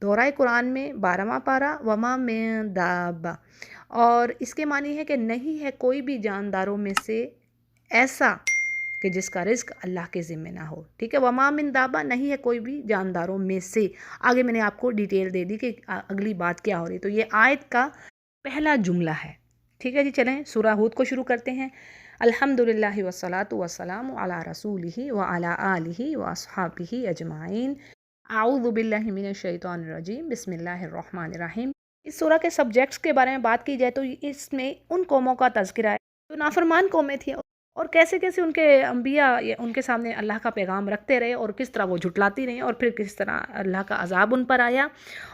دورہ قرآن میں 12واں پارہ وما من دابہ، اور اس کے معنی ہے کہ نہیں ہے کوئی بھی جانداروں میں سے ایسا کہ جس کا رزق اللہ کے ذمہ نہ ہو، ٹھیک ہے، وما من دابہ نہیں ہے کوئی بھی جانداروں میں سے۔ آگے میں نے آپ کو ڈیٹیل دے دی کہ اگلی بات کیا ہو رہی ہے، تو یہ آیت کا پہلا جملہ ہے، ٹھیک ہے جی۔ چلیں سورہ ہود کو شروع کرتے ہیں۔ الحمدللہ والصلاۃ والسلام علی رسولہ وعلی آلہ واصحابہ اجمعین۔ اعوذ باللہ من الشیطان الرجیم، بسم اللہ الرحمن الرحیم۔ اس سورہ کے سبجیکٹس کے بارے میں بات کی جائے تو اس میں ان قوموں کا تذکرہ ہے جو نافرمان قومیں تھیں، اور کیسے کیسے ان کے انبیاء ان کے سامنے اللہ کا پیغام رکھتے رہے اور کس طرح وہ جھٹلاتی رہیں، اور پھر کس طرح اللہ کا عذاب ان پر آیا۔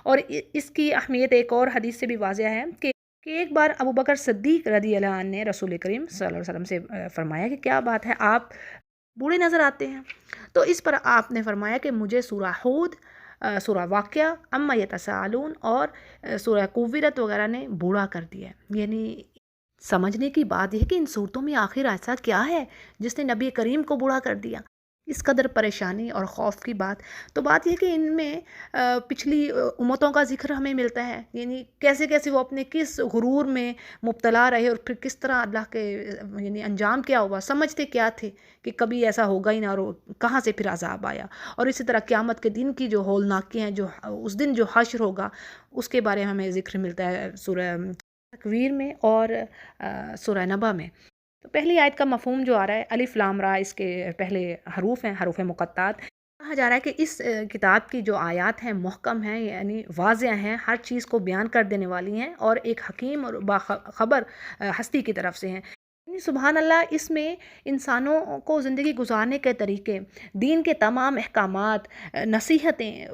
اور اس کی اہمیت ایک اور حدیث سے بھی واضح ہے کہ ایک بار ابو بکر صدیق رضی اللہ عنہ نے رسول کریم صلی اللہ علیہ وسلم سے فرمایا کہ کیا بات ہے آپ بوڑھے نظر آتے ہیں؟ تو اس پر آپ نے فرمایا کہ مجھے سورہ ہود، سورہ واقعہ، اما یتساءلون اور سورہ کویرت وغیرہ نے بوڑھا کر دیا ہے۔ یعنی سمجھنے کی بات یہ ہے کہ ان صورتوں میں آخر ایسا کیا ہے جس نے نبی کریم کو بوڑھا کر دیا، اس قدر پریشانی اور خوف کی بات۔ تو بات یہ کہ ان میں پچھلی امتوں کا ذکر ہمیں ملتا ہے، یعنی کیسے کیسے وہ اپنے کس غرور میں مبتلا رہے اور پھر کس طرح اللہ کے یعنی انجام کیا ہوا، سمجھتے کیا تھے کہ کبھی ایسا ہوگا ہی نہ، اور کہاں سے پھر عذاب آیا۔ اور اسی طرح قیامت کے دن کی جو ہولناکی ہیں، جو اس دن جو حشر ہوگا، اس کے بارے میں ہمیں ذکر ملتا ہے سورہ تکویر میں اور سورہ نبا میں۔ تو پہلی آیت کا مفہوم جو آ رہا ہے، الف لام را، اس کے پہلے حروف ہیں، حروف مقطعات۔ کہا جا رہا ہے کہ اس کتاب کی جو آیات ہیں محکم ہیں، یعنی واضح ہیں، ہر چیز کو بیان کر دینے والی ہیں، اور ایک حکیم اور باخبر ہستی کی طرف سے ہیں۔ یعنی سبحان اللہ، اس میں انسانوں کو زندگی گزارنے کے طریقے، دین کے تمام احکامات، نصیحتیں،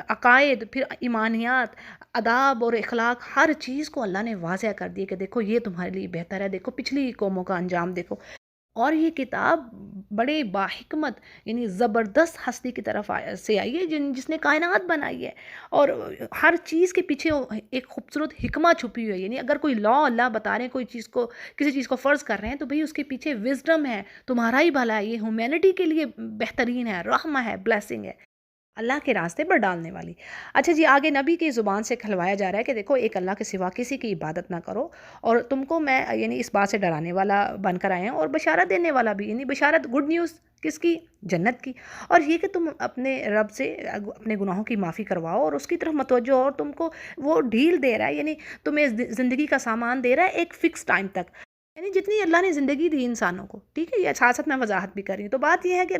عقائد، پھر ایمانیات، آداب اور اخلاق، ہر چیز کو اللہ نے واضح کر دی کہ دیکھو یہ تمہارے لیے بہتر ہے، دیکھو پچھلی قوموں کا انجام دیکھو۔ اور یہ کتاب بڑے باحکمت یعنی زبردست ہستی کی طرف سے آئی ہے جس نے کائنات بنائی ہے، اور ہر چیز کے پیچھے ایک خوبصورت حکمت چھپی ہوئی ہے۔ یعنی اگر کوئی لا اللہ بتا رہے ہیں، کوئی چیز کو، کسی چیز کو فرض کر رہے ہیں، تو بھئی اس کے پیچھے وزڈم ہے، تمہارا ہی بھلا ہے، یہ ہیومینٹی کے لیے بہترین ہے، رحمہ ہے، بلیسنگ ہے، اللہ کے راستے پر ڈالنے والی۔ اچھا جی، آگے نبی کی زبان سے کھلوایا جا رہا ہے کہ دیکھو ایک اللہ کے سوا کسی کی عبادت نہ کرو، اور تم کو میں یعنی اس بات سے ڈرانے والا بن کر آئے ہیں اور بشارت دینے والا بھی، یعنی بشارت گڈ نیوز کس کی؟ جنت کی، اور یہ کہ تم اپنے رب سے اپنے گناہوں کی معافی کرواؤ اور اس کی طرف متوجہ ہو، اور تم کو وہ ڈھیل دے رہا ہے، یعنی تمہیں زندگی کا سامان دے رہا ہے ایک فکس ٹائم تک، یعنی جتنی اللہ نے زندگی دی انسانوں کو، ٹھیک ہے، یہ ساتھ ساتھ میں وضاحت بھی کر رہی ہوں۔ تو بات یہ ہے کہ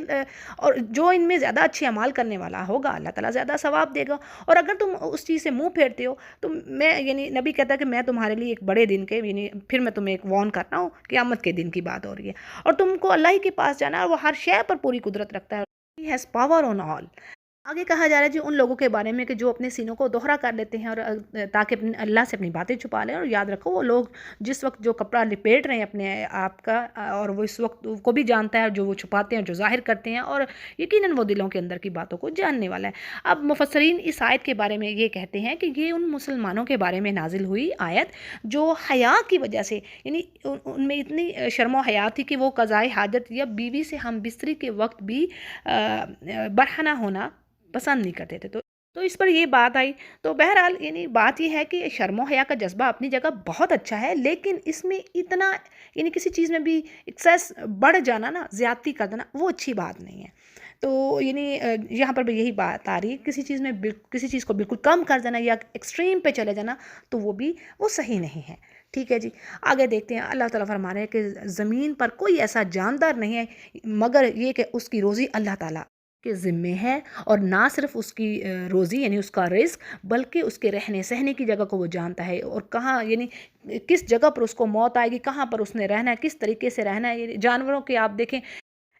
اور جو ان میں زیادہ اچھے اعمال کرنے والا ہوگا اللہ تعالیٰ زیادہ ثواب دے گا، اور اگر تم اس چیز سے منہ پھیرتے ہو تو میں یعنی نبی کہتا ہے کہ میں تمہارے لیے ایک بڑے دن کے، یعنی پھر میں تمہیں ایک وارن کر رہا ہوں، قیامت کے دن کی بات ہو رہی ہے، اور تم کو اللہ ہی کے پاس جانا ہے، اور وہ ہر شے پر پوری قدرت رکھتا ہے، He has power on all۔ آگے کہا جا رہا ہے جی ان لوگوں کے بارے میں کہ جو اپنے سینوں کو دوہرا کر لیتے ہیں، اور تاکہ اللہ سے اپنی باتیں چھپا لیں، اور یاد رکھو وہ لوگ جس وقت جو کپڑا لپیٹ رہے ہیں اپنے آپ کا، اور وہ اس وقت کو بھی جانتا ہے جو وہ چھپاتے ہیں، جو ظاہر کرتے ہیں، اور یقیناً وہ دلوں کے اندر کی باتوں کو جاننے والا ہے۔ اب مفسرین اس آیت کے بارے میں یہ کہتے ہیں کہ یہ ان مسلمانوں کے بارے میں نازل ہوئی آیت جو حیا کی وجہ سے، یعنی ان میں اتنی شرم و حیا تھی کہ وہ قضائے حاجت یا بیوی سے ہم بستری کے وقت بھی برہنہ ہونا پسند نہیں کرتے تھے، تو اس پر یہ بات آئی۔ تو بہرحال یعنی بات یہ ہے کہ شرم و حیا کا جذبہ اپنی جگہ بہت اچھا ہے، لیکن اس میں اتنا یعنی کسی چیز میں بھی ایکسیس بڑھ جانا نا، زیادتی کر دینا، وہ اچھی بات نہیں ہے۔ تو یعنی یہاں پر بھی یہی بات آ رہی ہے، کسی چیز میں کسی چیز کو بالکل کم کر دینا یا ایکسٹریم پہ چلے جانا، تو وہ صحیح نہیں ہے، ٹھیک ہے جی۔ آگے دیکھتے ہیں، اللہ تعالیٰ فرما رہے ہیں کہ زمین پر کوئی ایسا جاندار نہیں ہے مگر یہ کہ اس کی روزی اللہ تعالیٰ کے ذمے ہے، اور نہ صرف اس کی روزی یعنی اس کا رزق، بلکہ اس کے رہنے سہنے کی جگہ کو وہ جانتا ہے، اور کہاں یعنی کس جگہ پر اس کو موت آئے گی، کہاں پر اس نے رہنا ہے، کس طریقے سے رہنا ہے۔ یعنی جانوروں کے آپ دیکھیں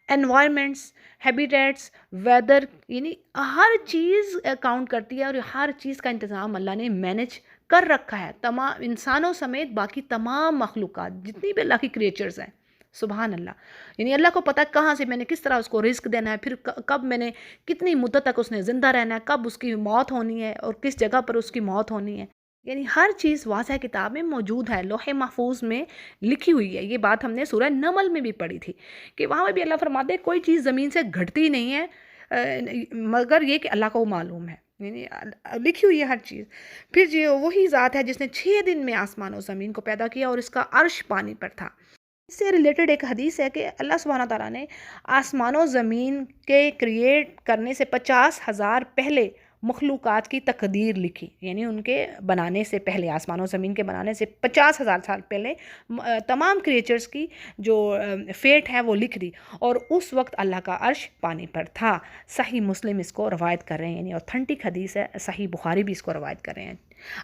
انوائرمنٹس، ہیبیٹیٹس، ویدر، یعنی ہر چیز کاؤنٹ کرتی ہے، اور ہر چیز کا انتظام اللہ نے مینج کر رکھا ہے، تمام انسانوں سمیت باقی تمام مخلوقات جتنی بھی اللہ کی کریچرز ہیں، سبحان اللہ۔ یعنی اللہ کو پتہ ہے کہاں سے میں نے کس طرح اس کو رزق دینا ہے، پھر کب میں نے کتنی مدت تک اس نے زندہ رہنا ہے، کب اس کی موت ہونی ہے، اور کس جگہ پر اس کی موت ہونی ہے، یعنی ہر چیز واضح کتاب میں موجود ہے، لوح محفوظ میں لکھی ہوئی ہے۔ یہ بات ہم نے سورہ نمل میں بھی پڑھی تھی کہ وہاں بھی اللہ فرماتے ہیں کوئی چیز زمین سے گھٹتی نہیں ہے مگر یہ کہ اللہ کو معلوم ہے، یعنی لکھی ہوئی ہے ہر چیز۔ پھر جی وہی ذات ہے جس نے 6 دن میں آسمان و زمین کو پیدا کیا اور اس کا عرش پانی پر تھا۔ اس سے ریلیٹڈ ایک حدیث ہے کہ اللہ سبحانہ تعالیٰ نے آسمان و زمین کے کریٹ کرنے سے 50,000 پہلے مخلوقات کی تقدیر لکھی، یعنی ان کے بنانے سے پہلے، آسمان و زمین کے بنانے سے 50,000 سال پہلے تمام کریچرز کی جو فیٹ ہے وہ لکھ دی، اور اس وقت اللہ کا عرش پانی پر تھا۔ صحیح مسلم اس کو روایت کر رہے ہیں، یعنی اوتھنٹک حدیث ہے، صحیح بخاری بھی اس کو روایت کر رہے ہیں۔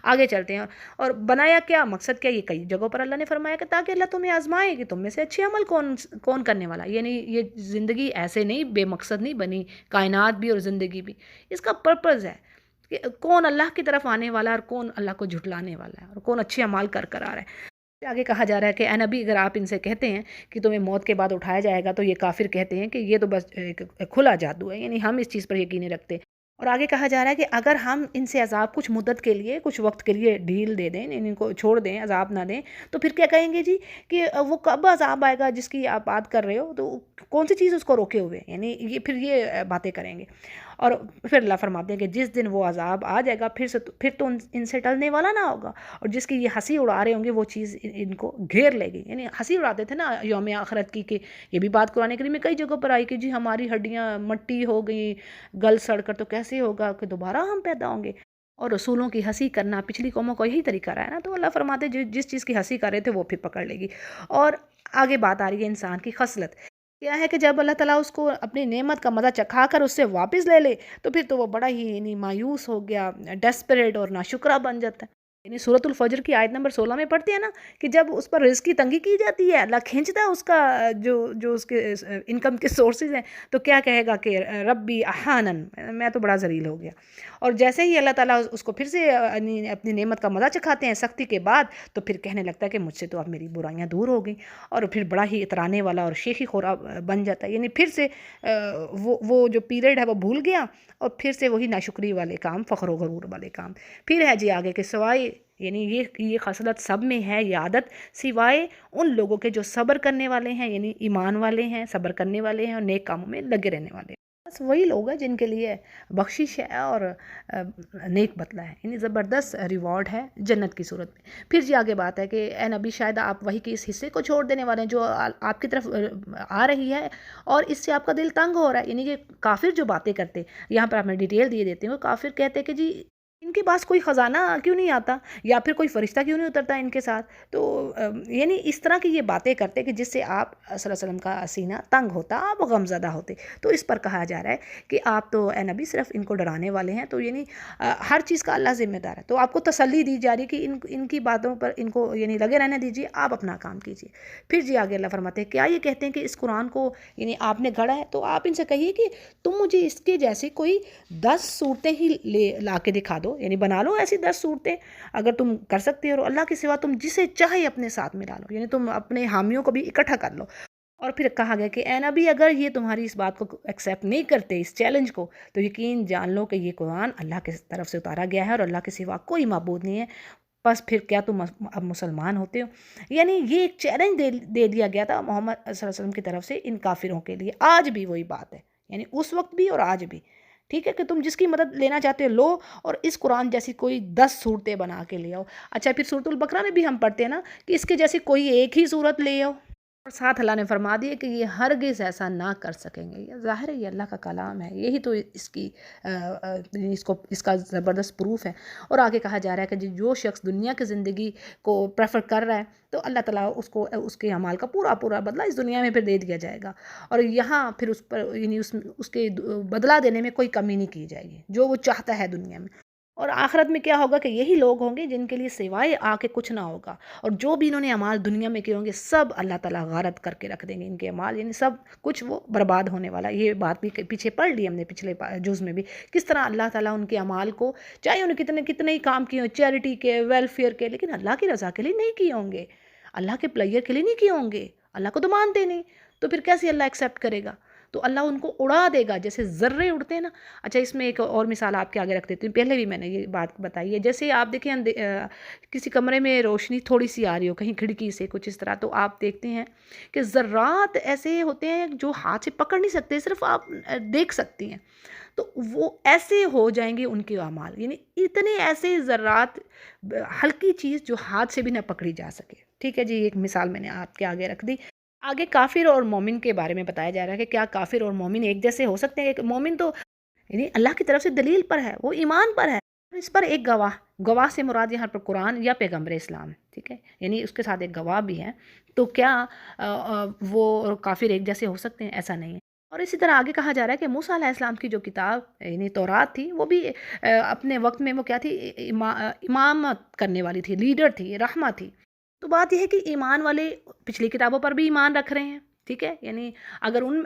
آگے چلتے ہیں، اور بنایا کیا، مقصد کیا، یہ کئی جگہوں پر اللہ نے فرمایا کہ تاکہ اللہ تمہیں آزمائے کہ تم میں سے اچھے عمل کون کرنے والا، یعنی یہ زندگی ایسے نہیں بے مقصد نہیں بنی، کائنات بھی اور زندگی بھی، اس کا پرپز ہے کہ کون اللہ کی طرف آنے والا ہے اور کون اللہ کو جھٹلانے والا ہے اور کون اچھے اعمال کر آ رہا ہے۔ آگے کہا جا رہا ہے کہ اے نبی، اگر آپ ان سے کہتے ہیں کہ تمہیں موت کے بعد اٹھایا جائے گا، تو یہ کافر کہتے ہیں کہ یہ تو بس ایک کھلا جادو ہے، یعنی ہم اس چیز پر یقین نہیں رکھتے۔ اور آگے کہا جا رہا ہے کہ اگر ہم ان سے عذاب کچھ مدت کے لیے، کچھ وقت کے لیے ڈھیل دے دیں، ان کو چھوڑ دیں، عذاب نہ دیں، تو پھر کیا کہیں گے جی کہ وہ کب عذاب آئے گا جس کی آپ بات کر رہے ہو، تو کون سی چیز اس کو روکے ہوئے، یعنی یہ پھر یہ باتیں کریں گے۔ اور پھر اللہ فرماتے ہیں کہ جس دن وہ عذاب آ جائے گا پھر تو ان سے ٹلنے والا نہ ہوگا، اور جس کی یہ ہنسی اڑا رہے ہوں گے وہ چیز ان کو گھیر لے گی، یعنی ہنسی اڑاتے تھے نا یوم آخرت کی، کہ یہ بھی بات قرآن کریم میں کئی جگہوں پر آئی کہ جی ہماری ہڈیاں مٹی ہو گئی گل سڑ کر، تو کیسے ہوگا کہ دوبارہ ہم پیدا ہوں گے، اور رسولوں کی ہنسی کرنا پچھلی قوموں کو یہی طریقہ رہا ہے نا، تو اللہ فرماتے جس چیز کی ہنسی کر رہے تھے وہ پھر پکڑ لے گی۔ اور آگے بات آ رہی ہے انسان کی خصلت، کیا ہے کہ جب اللہ تعالیٰ اس کو اپنی نعمت کا مزہ چکھا کر اس سے واپس لے لے، تو پھر تو وہ بڑا ہی یعنی مایوس ہو گیا، ڈیسپریٹ اور ناشکرہ بن جاتا ہے۔ یعنی سورۃ الفجر کی آیت نمبر 16 میں پڑھتے ہیں نا کہ جب اس پر رزق کی تنگی کی جاتی ہے، اللہ کھینچتا ہے اس کا جو اس کے انکم کے سورسز ہیں، تو کیا کہے گا کہ ربی احانن، میں تو بڑا ذلیل ہو گیا۔ اور جیسے ہی اللہ تعالیٰ اس کو پھر سے اپنی نعمت کا مزہ چکھاتے ہیں سختی کے بعد، تو پھر کہنے لگتا ہے کہ مجھ سے تو اب میری برائیاں دور ہو گئیں، اور پھر بڑا ہی اترانے والا اور شیخی خورا بن جاتا ہے، یعنی پھر سے وہ جو پیریڈ ہے وہ بھول گیا، اور پھر سے وہی ناشکری والے کام، فخر و غرور والے کام۔ پھر ہے جی آگے کہ سوائے، یعنی یہ خصلت سب میں ہے، یہ عادت، سوائے ان لوگوں کے جو صبر کرنے والے ہیں، یعنی ایمان والے ہیں، صبر کرنے والے ہیں اور نیک کاموں میں لگے رہنے والے ہیں۔ بس وہی لوگ ہیں جن کے لیے بخشش ہے اور نیک بدلہ ہے، یعنی زبردست ریوارڈ ہے جنت کی صورت میں۔ پھر جی آگے بات ہے کہ اے نبی، شاید آپ وحی کے اس حصے کو چھوڑ دینے والے ہیں جو آپ کی طرف آ رہی ہے، اور اس سے آپ کا دل تنگ ہو رہا ہے، یعنی کہ کافر جو باتیں کرتے، یہاں پر آپ میں ڈیٹیل دیے دیتے ہیں، وہ کافر کہتے کہ جی ان کے پاس کوئی خزانہ کیوں نہیں آتا، یا پھر کوئی فرشتہ کیوں نہیں اترتا ان کے ساتھ، تو یعنی اس طرح کی یہ باتیں کرتے کہ جس سے آپ صلی اللہ علیہ وسلم کا سینہ تنگ ہوتا، آپ غمزدہ ہوتے۔ تو اس پر کہا جا رہا ہے کہ آپ تو اے نبی صرف ان کو ڈرانے والے ہیں، تو یعنی ہر چیز کا اللہ ذمہ دار ہے، تو آپ کو تسلی دی جا رہی کہ ان کی باتوں پر ان کو یعنی لگے رہنے دیجیے، آپ اپنا کام کیجیے۔ پھر جی آگے اللہ فرماتے ہیں کیا یہ کہتے ہیں کہ اس قرآن کو یعنی آپ نے گھڑا ہے، تو آپ ان سے کہیے کہ تم مجھے اس کے جیسے کوئی 10 صورتیں ہی لا کے دکھا دو، یعنی بنا لو ایسی 10 صورتیں اگر تم کر سکتے ہو، اور اللہ کے سوا تم جسے چاہے اپنے ساتھ ملا لو، یعنی تم اپنے حامیوں کو بھی اکٹھا کر لو۔ اور پھر کہا گیا کہ اے نبی، اگر یہ تمہاری اس بات کو ایکسیپٹ نہیں کرتے، اس چیلنج کو، تو یقین جان لو کہ یہ قرآن اللہ کی طرف سے اتارا گیا ہے اور اللہ کے سوا کوئی معبود نہیں ہے، بس پھر کیا تم اب مسلمان ہوتے ہو؟ یعنی یہ ایک چیلنج دے دیا گیا تھا محمد صلی اللہ علیہ وسلم کی طرف سے ان کافروں کے لیے۔ آج بھی وہی بات ہے، یعنی اس وقت بھی اور آج بھی، ٹھیک ہے، کہ تم جس کی مدد لینا چاہتے ہو لو، اور اس قرآن جیسی کوئی 10 صورتیں بنا کے لے آؤ۔ اچھا، پھر سورۃ البقرہ میں بھی ہم پڑھتے ہیں نا کہ اس کے جیسی کوئی ایک ہی صورت لے آؤ، اور ساتھ اللہ نے فرما دیا کہ یہ ہرگز ایسا نہ کر سکیں گے۔ یہ ظاہر ہے یہ اللہ کا کلام ہے، یہی تو اس کا زبردست پروف ہے۔ اور آگے کہا جا رہا ہے کہ جو شخص دنیا کی زندگی کو پریفر کر رہا ہے، تو اللہ تعالیٰ اس کے اعمال کا پورا بدلہ اس دنیا میں پھر دے دیا جائے گا، اور یہاں پھر اس پر یعنی اس کے بدلہ دینے میں کوئی کمی نہیں کی جائے گی جو وہ چاہتا ہے دنیا میں۔ اور آخرت میں کیا ہوگا کہ یہی لوگ ہوں گے جن کے لیے سوائے آ کے کچھ نہ ہوگا، اور جو بھی انہوں نے اعمال دنیا میں کیے ہوں گے سب اللہ تعالیٰ غارت کر کے رکھ دیں گے، ان کے اعمال یعنی سب کچھ وہ برباد ہونے والا۔ یہ بات بھی پیچھے پڑھ لی ہم نے پچھلے جز میں بھی، کس طرح اللہ تعالیٰ ان کے اعمال کو، چاہے انہیں کتنے ہی کام کیے ہوں، چیریٹی کے، ویلفیئر کے، لیکن اللہ کی رضا کے لیے نہیں کیے ہوں گے، اللہ کے پلیئر کے لیے نہیں کیے ہوں گے، اللہ کو تو مانتے نہیں، تو پھر کیسے اللہ ایکسیپٹ کرے گا؟ تو اللہ ان کو اڑا دے گا جیسے ذرے اڑتے ہیں نا۔ اچھا اس میں ایک اور مثال آپ کے آگے رکھ دیتی ہوں، پہلے بھی میں نے یہ بات بتائی ہے، جیسے آپ دیکھیں کسی کمرے میں روشنی تھوڑی سی آ رہی ہو کہیں کھڑکی سے کچھ اس طرح، تو آپ دیکھتے ہیں کہ ذرات ایسے ہوتے ہیں جو ہاتھ سے پکڑ نہیں سکتے، صرف آپ دیکھ سکتی ہیں، تو وہ ایسے ہو جائیں گے ان کے اعمال، یعنی اتنے ایسے ذرات، ہلکی چیز جو ہاتھ سے بھی نہ پکڑی جا سکے۔ ٹھیک ہے جی، ایک مثال میں نے آپ کے آگے رکھ دی۔ آگے کافر اور مومن کے بارے میں بتایا جا رہا ہے کہ کیا کافر اور مومن ایک جیسے ہو سکتے ہیں؟ ایک مومن تو یعنی اللہ کی طرف سے دلیل پر ہے، وہ ایمان پر ہے، اور اس پر ایک گواہ، گواہ سے مراد یہاں پر قرآن یا پیغمبر اسلام ہے، ٹھیک ہے، یعنی اس کے ساتھ ایک گواہ بھی ہے، تو کیا وہ کافر ایک جیسے ہو سکتے ہیں؟ ایسا نہیں ہے۔ اور اسی طرح آگے کہا جا رہا ہے کہ موسیٰ علیہ السلام کی جو کتاب یعنی تورات تھی، وہ بھی اپنے وقت میں وہ کیا تھی؟ امامت کرنے والی تھی، لیڈر تھی، رحمہ تھی۔ تو بات یہ ہے کہ ایمان والے پچھلی کتابوں پر بھی ایمان رکھ رہے ہیں، ٹھیک ہے، یعنی اگر ان